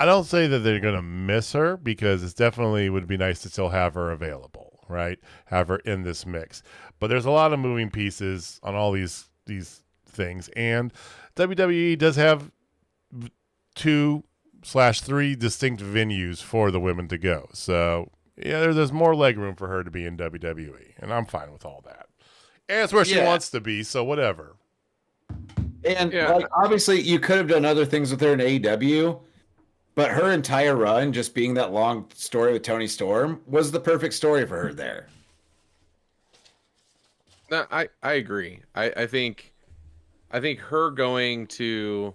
I don't say that they're going to miss her, because it's definitely would be nice to still have her available, right? Have her in this mix. But there's a lot of moving pieces on all these things, and WWE does have 2/3 distinct venues for the women to go. So yeah, there's more leg room for her to be in WWE, and I'm fine with all that. And it's where she wants to be, so whatever. And obviously you could have done other things with her in AEW, but her entire run, just being that long story with Tony Storm, was the perfect story for her there. No, I agree. I think her going to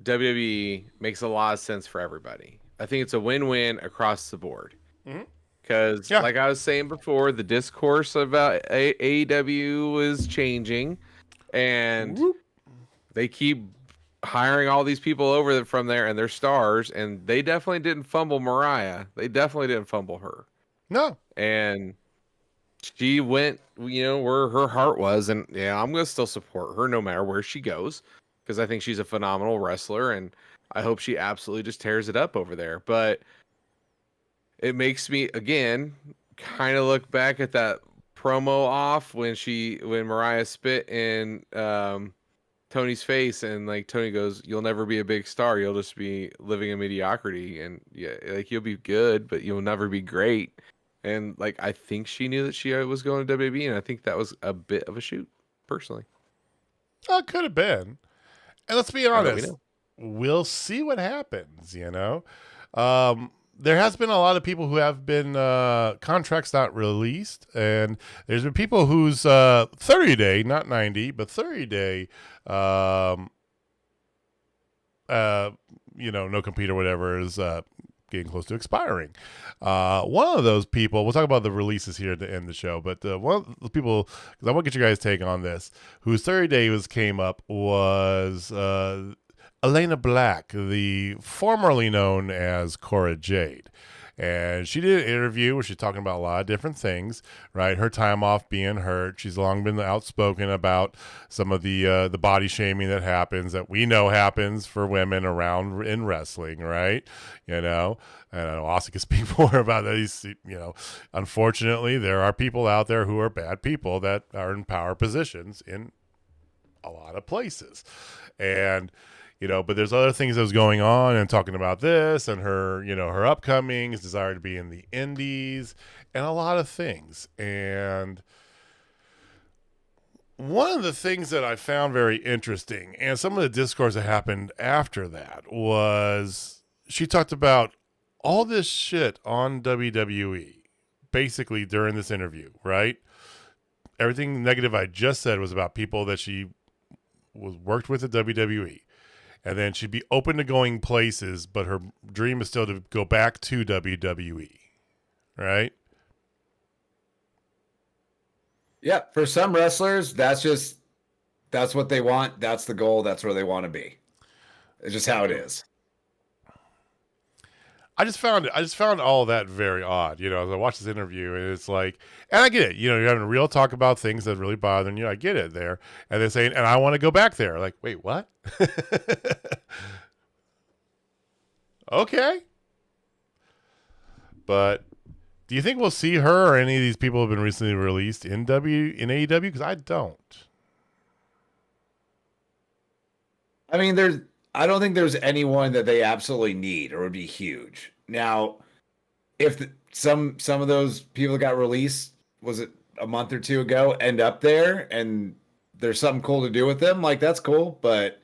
WWE makes a lot of sense for everybody. I think it's a win-win across the board. Mhm. Because, Yeah. like I was saying before, the discourse about AEW is changing, and they keep hiring all these people over from there, and they're stars, and they definitely didn't fumble Mariah. They definitely didn't fumble her. No. And she went, where her heart was, and I'm going to still support her no matter where she goes, because I think she's a phenomenal wrestler, and I hope she absolutely just tears it up over there. But it makes me, again, kind of look back at that promo off when Mariah spit in Tony's face, and like Tony goes, "You'll never be a big star. You'll just be living in mediocrity, and you'll be good, but you'll never be great." And like I think she knew that she was going to WWE, and I think that was a bit of a shoot, personally. Oh, it could have been. And let's be Now that we honest, know. we'll see what happens, there has been a lot of people who have been contracts not released, and there's been people whose 30-day, not 90, but 30-day, no compete or whatever is getting close to expiring. One of those people, we'll talk about the releases here to end the show, but one of the people, because I want to get you guys' take on this, whose 30-day came up was Elena Black, the formerly known as Cora Jade. And she did an interview where she's talking about a lot of different things, right? Her time off being hurt. She's long been outspoken about some of the body shaming that happens, that we know happens for women around in wrestling, right? And I know Austin can speak more about that. Unfortunately, there are people out there who are bad people that are in power positions in a lot of places. And but there's other things that was going on, and talking about this and her, her upcomings, desire to be in the indies, and a lot of things. And one of the things that I found very interesting, and some of the discourse that happened after that, was she talked about all this shit on WWE, basically during this interview, right? Everything negative I just said was about people that she worked with at WWE. And then she'd be open to going places, but her dream is still to go back to WWE, right? Yeah, for some wrestlers, that's what they want. That's the goal. That's where they want to be. It's just how it is. I just found all of that very odd, as I watched this interview, and it's like, and I get it, you're having a real talk about things that really bother you. I get it there, and they're saying, and I want to go back there. Like, wait, what? Okay, but do you think we'll see her or any of these people who have been recently released in AEW? Because I don't. I mean, I don't think there's anyone that they absolutely need or would be huge. Now, if some of those people got released, was it a month or two ago, end up there and there's something cool to do with them, like that's cool. But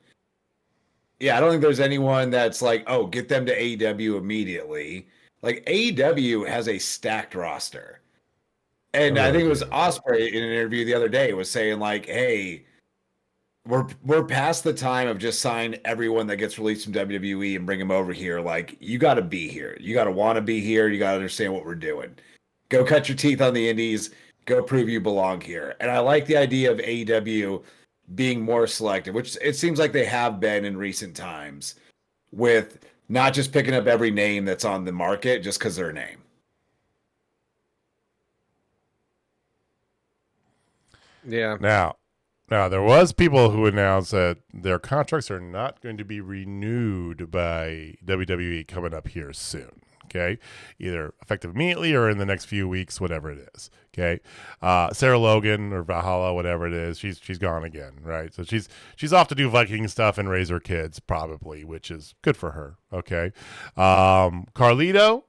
yeah, I don't think there's anyone that's like, oh, get them to AEW immediately. Like AEW has a stacked roster. And I think it was Ospreay in an interview the other day was saying like, hey, we're past the time of just sign everyone that gets released from WWE and bring them over here. Like, you got to be here. You got to want to be here. You got to understand what we're doing. Go cut your teeth on the indies. Go prove you belong here. And I like the idea of AEW being more selective, which it seems like they have been in recent times, with not just picking up every name that's on the market just because they're a name. Yeah. Now, there was people who announced that their contracts are not going to be renewed by WWE coming up here soon, okay? Either effective immediately or in the next few weeks, whatever it is, okay? Sarah Logan or Valhalla, whatever it is, she's gone again, right? So she's off to do Viking stuff and raise her kids, probably, which is good for her, okay? Carlito,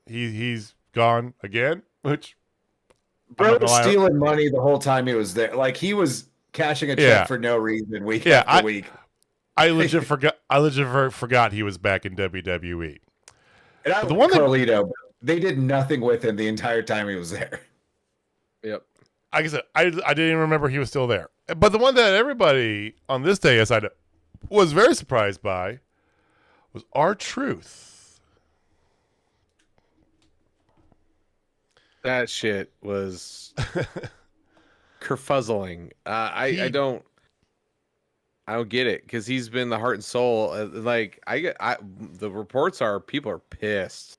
he's gone again, which... Bro was stealing money the whole time he was there. Like, he was cashing a check for no reason week after week. I legit forgot he was back in WWE. And I like Carlito, but they did nothing with him the entire time he was there. Yep. Like I said, I didn't even remember he was still there. But the one that everybody on this day decided, was very surprised by was R-Truth. That shit was kerfuzzling. I don't get it because he's been the heart and soul. The reports are people are pissed.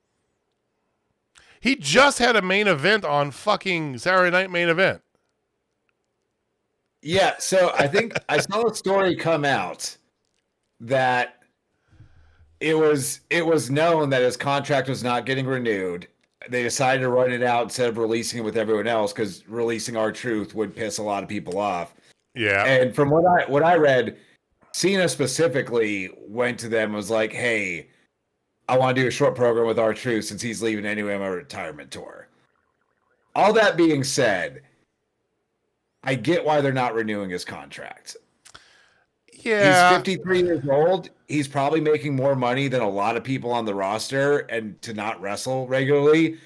He just had a main event on fucking Saturday Night Main Event. Yeah, so I think I saw a story come out that it was known that his contract was not getting renewed. They decided to run it out instead of releasing it with everyone else because releasing R-Truth would piss a lot of people off. Yeah. And from what I read, Cena specifically went to them and was like, "Hey, I want to do a short program with R-Truth since he's leaving anyway on my retirement tour." All that being said, I get why they're not renewing his contract. Yeah. He's 53 years old. He's probably making more money than a lot of people on the roster, and to not wrestle regularly.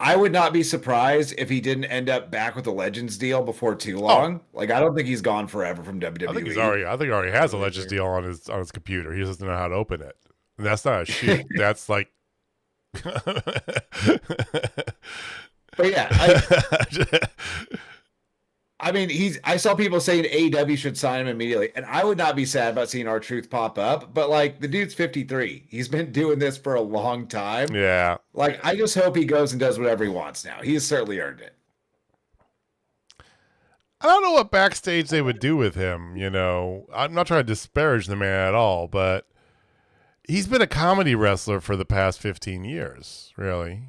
I would not be surprised if he didn't end up back with the Legends deal before too long. Like, I don't think he's gone forever from WWE. I think he already has a Legends deal on his computer. He just doesn't know how to open it. And that's not a shoot. That's like But yeah, I mean, I saw people saying AEW should sign him immediately, and I would not be sad about seeing R-Truth pop up. But like, the dude's 53; he's been doing this for a long time. Yeah. Like, I just hope he goes and does whatever he wants now. He's certainly earned it. I don't know what backstage they would do with him. You know, I'm not trying to disparage the man at all, but he's been a comedy wrestler for the past 15 years, really.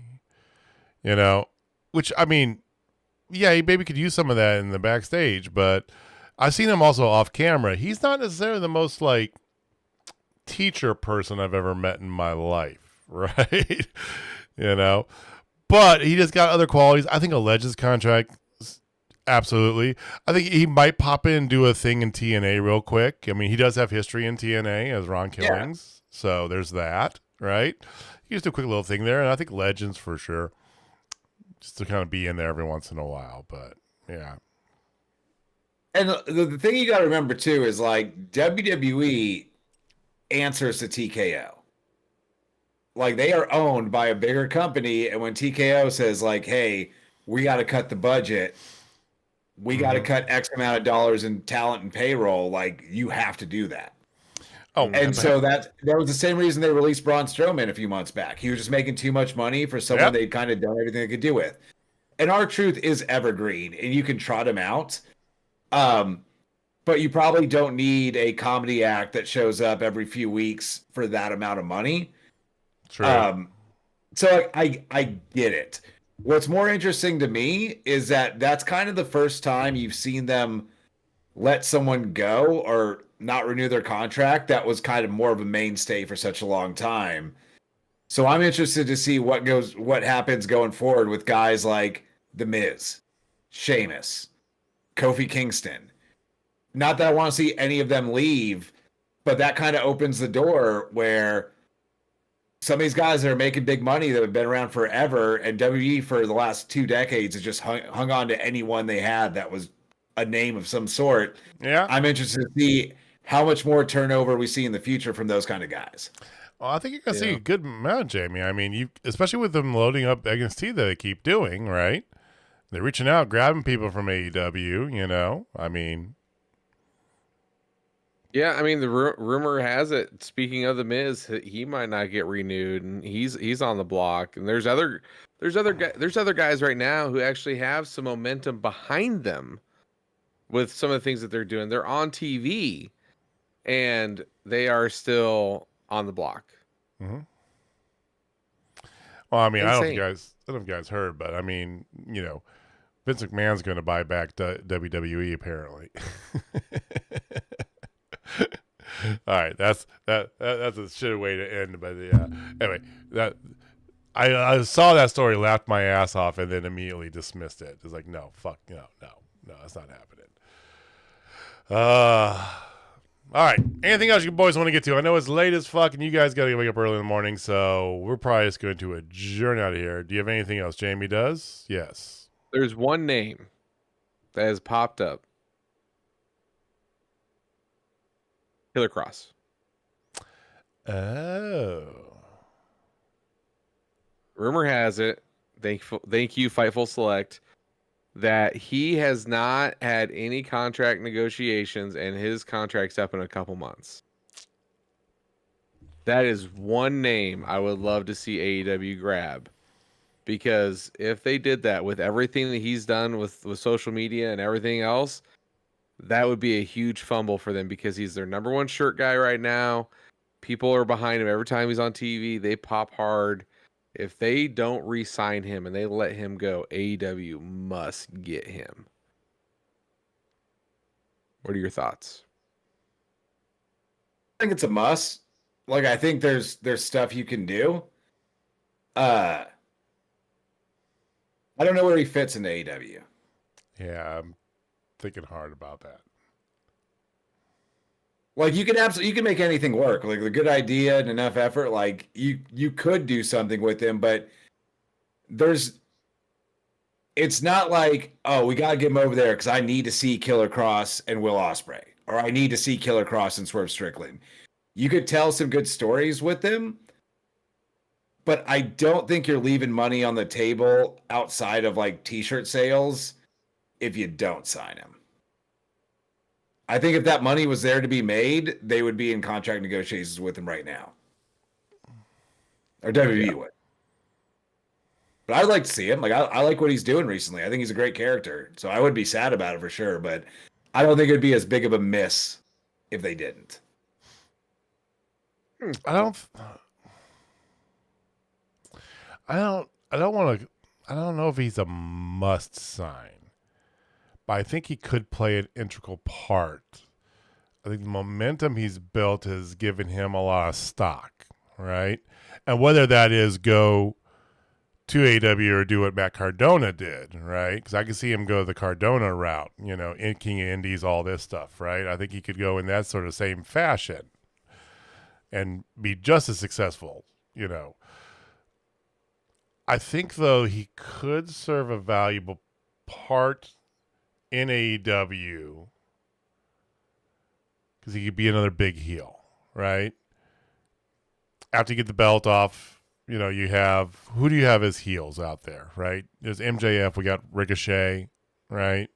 You know, which, I mean, yeah, he maybe could use some of that in the backstage, but I've seen him also off camera. He's not necessarily the most like teacher person I've ever met in my life, right? You know, but he just got other qualities. I think a Legends contract, absolutely. I think he might pop in and do a thing in TNA real quick. I mean, he does have history in TNA as Ron Killings, so there's that, right? He just do a quick little thing there, and I think Legends for sure. Just to kind of be in there every once in a while, but yeah. And the thing you got to remember too is like WWE answers to TKO. Like, they are owned by a bigger company, and when TKO says like, "Hey, we got to cut the budget, we got to cut X amount of dollars in talent and payroll," like, you have to do that. Oh, and so that was the same reason they released Braun Strowman a few months back. He was just making too much money for someone they'd kind of done everything they could do with. And R-Truth is evergreen, and you can trot him out. But you probably don't need a comedy act that shows up every few weeks for that amount of money. True. So I get it. What's more interesting to me is that that's kind of the first time you've seen them let someone go or not renew their contract that was kind of more of a mainstay for such a long time. So I'm interested to see what happens going forward with guys like The Miz, Sheamus, Kofi Kingston. Not that I want to see any of them leave, but that kind of opens the door where some of these guys that are making big money that have been around forever, and WWE for the last 2 decades has just hung on to anyone they had that was a name of some sort. Yeah. I'm interested to see how much more turnover we see in the future from those kind of guys. Well, I think you're going to see a good amount, Jamie. I mean, especially with them loading up NXT that they keep doing, right? They're reaching out, grabbing people from AEW, you know? I mean... Yeah, I mean, the rumor has it, speaking of The Miz, he might not get renewed, and he's on the block. And there's other guys right now who actually have some momentum behind them with some of the things that they're doing. They're on TV, and they are still on the block. Mm-hmm. Well, I mean, Insane. I don't know if you guys heard, but I mean, you know, Vince McMahon's going to buy back WWE apparently. All right, that's a shitty way to end. But anyway, that I saw that story, laughed my ass off, and then immediately dismissed it. It's like, no, fuck, no, that's not happening. All right. Anything else you boys want to get to? I know it's late as fuck, and you guys got to wake up early in the morning, so we're probably just going to adjourn out of here. Do you have anything else? Jamie does? Yes. There's one name that has popped up. Killer Cross. Oh. Rumor has it, thank you, Fightful Select, that he has not had any contract negotiations and his contract's up in a couple months. That is one name I would love to see AEW grab. Because if they did that with everything that he's done with social media and everything else, that would be a huge fumble for them because he's their number one shirt guy right now. People are behind him every time he's on TV. They pop hard. If they don't re-sign him and they let him go, AEW must get him. What are your thoughts? I think it's a must. Like, I think there's stuff you can do. I don't know where he fits in AEW. Yeah, I'm thinking hard about that. Like, you can make anything work. Like, a good idea and enough effort, like you could do something with him, but it's not like, oh, we gotta get him over there because I need to see Killer Cross and Will Ospreay, or I need to see Killer Cross and Swerve Strickland. You could tell some good stories with them, but I don't think you're leaving money on the table outside of like t-shirt sales if you don't sign him. I think if that money was there to be made, they would be in contract negotiations with him right now. Or WWE would. But I'd like to see him. Like, I like what he's doing recently. I think he's a great character. So I would be sad about it for sure, but I don't think it'd be as big of a miss if they didn't. I don't know if he's a must sign, but I think he could play an integral part. I think the momentum he's built has given him a lot of stock, right? And whether that is go to AEW or do what Matt Cardona did, right? Because I can see him go the Cardona route, in King of Indies, all this stuff, right? I think he could go in that sort of same fashion and be just as successful, I think, though, he could serve a valuable part in AEW because he could be another big heel, right? After you get the belt off, who do you have as heels out there, right? There's MJF, we got Ricochet, right?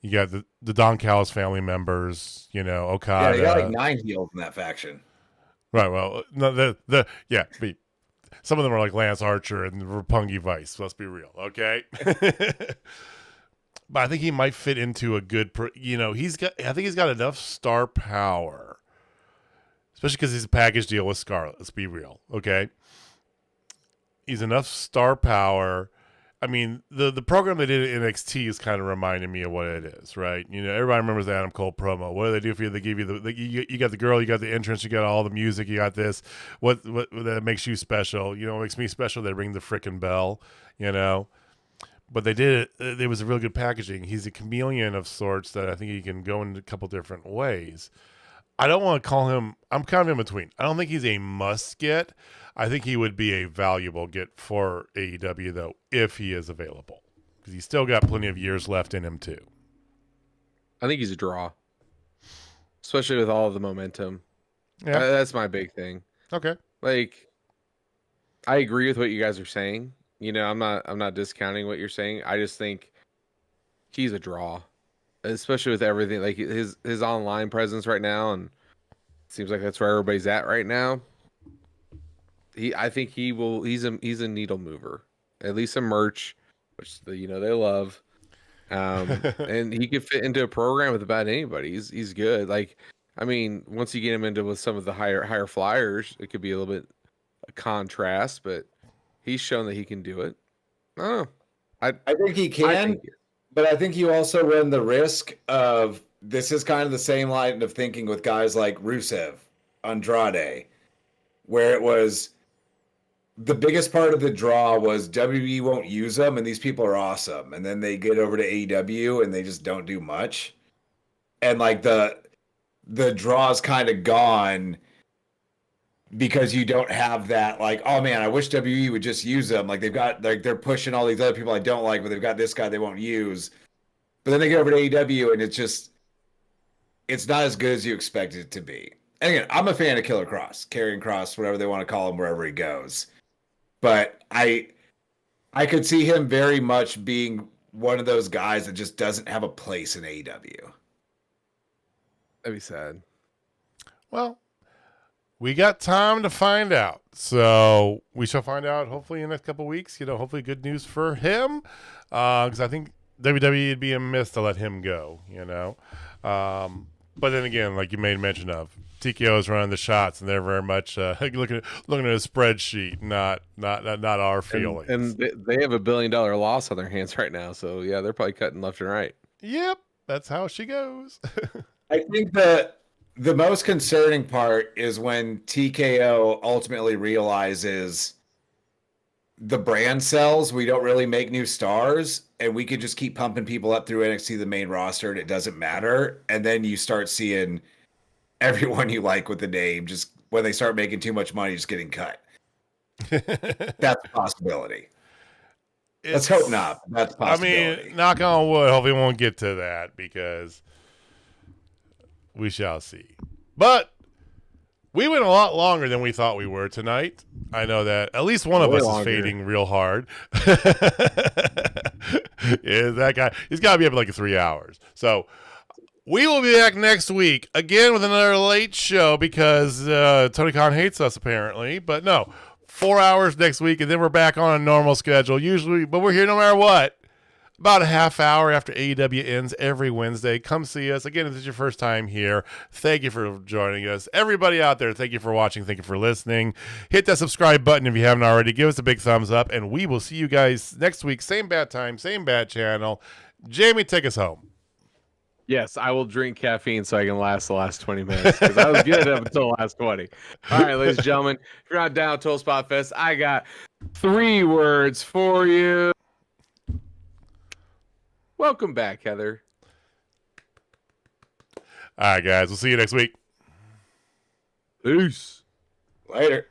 You got the Don Callis family members, Okada. Yeah, you got like 9 heels in that faction. Right. Well, no, some of them are like Lance Archer and Roppongi Vice. Let's be real, okay? But I think he might fit into a good. I think he's got enough star power, especially because he's a package deal with Scarlett. Let's be real, okay? He's enough star power. I mean, the program they did at NXT is kind of reminding me of what it is, right? Everybody remembers the Adam Cole promo. What do they do for you? They give you you got the girl, you got the entrance, you got all the music, you got this. What that makes you special? What makes me special? They ring the frickin' bell, But they did it. It was a real good packaging. He's a chameleon of sorts that I think he can go in a couple different ways. I don't want to call him. I'm kind of in between. I don't think he's a must get. I think he would be a valuable get for AEW, though, if he is available. Because he's still got plenty of years left in him, too. I think he's a draw. Especially with all of the momentum. Yeah. That's my big thing. Okay. Like, I agree with what you guys are saying. I'm not discounting what you're saying. I just think he's a draw. Especially with everything. Like, his online presence right now, and it seems like that's where everybody's at right now. I think he will. He's a needle mover, at least some merch, which they love, and he could fit into a program with about anybody. He's good. Like, I mean, once you get him into with some of the higher flyers, it could be a little bit a contrast, but he's shown that he can do it. Oh, I think he can, but I think you also run the risk of this is kind of the same line of thinking with guys like Rusev, Andrade, where it was. The biggest part of the draw was WWE won't use them, and these people are awesome. And then they get over to AEW, and they just don't do much. And like the draw's kind of gone because you don't have that. Like, oh man, I wish WWE would just use them. Like they're pushing all these other people I don't like, but they've got this guy they won't use. But then they get over to AEW, and it's just it's not as good as you expected it to be. And again, I'm a fan of Killer Cross, Karrion Cross, whatever they want to call him, wherever he goes. But I could see him very much being one of those guys that just doesn't have a place in AEW. That'd be sad. Well, we got time to find out. So we shall find out hopefully in the next couple of weeks. Hopefully good news for him. Because I think WWE would be amiss to let him go, But then again, like you made mention of, TKO is running the shots, and they're very much looking at a spreadsheet, not our feelings. And they have $1 billion loss on their hands right now. So yeah, they're probably cutting left and right. Yep, that's how she goes. I think the most concerning part is when TKO ultimately realizes the brand sells. We don't really make new stars, and we could just keep pumping people up through NXT, the main roster, and it doesn't matter. And then you start seeing everyone you like with the name, just when they start making too much money, just getting cut. That's a possibility. Let's hope not. That's a possibility. I mean, knock on wood, hopefully we won't get to that because we shall see. But we went a lot longer than we thought we were tonight. I know that at least one of us is fading real hard. Is that guy? He's got to be up like 3 hours. So we will be back next week again with another late show because Tony Khan hates us apparently. But no, 4 hours next week, and then we're back on a normal schedule usually. But we're here no matter what. About a half hour after AEW ends every Wednesday. Come see us. Again, if this is your first time here, thank you for joining us. Everybody out there, thank you for watching. Thank you for listening. Hit that subscribe button if you haven't already. Give us a big thumbs up, and we will see you guys next week. Same bad time, same bad channel. Jamie, take us home. Yes, I will drink caffeine so I can last the last 20 minutes because I was good up until the last 20. All right, ladies and gentlemen, if you're not down to Spotfest, I got 3 words for you. Welcome back, Heather. All right, guys. We'll see you next week. Peace. Later.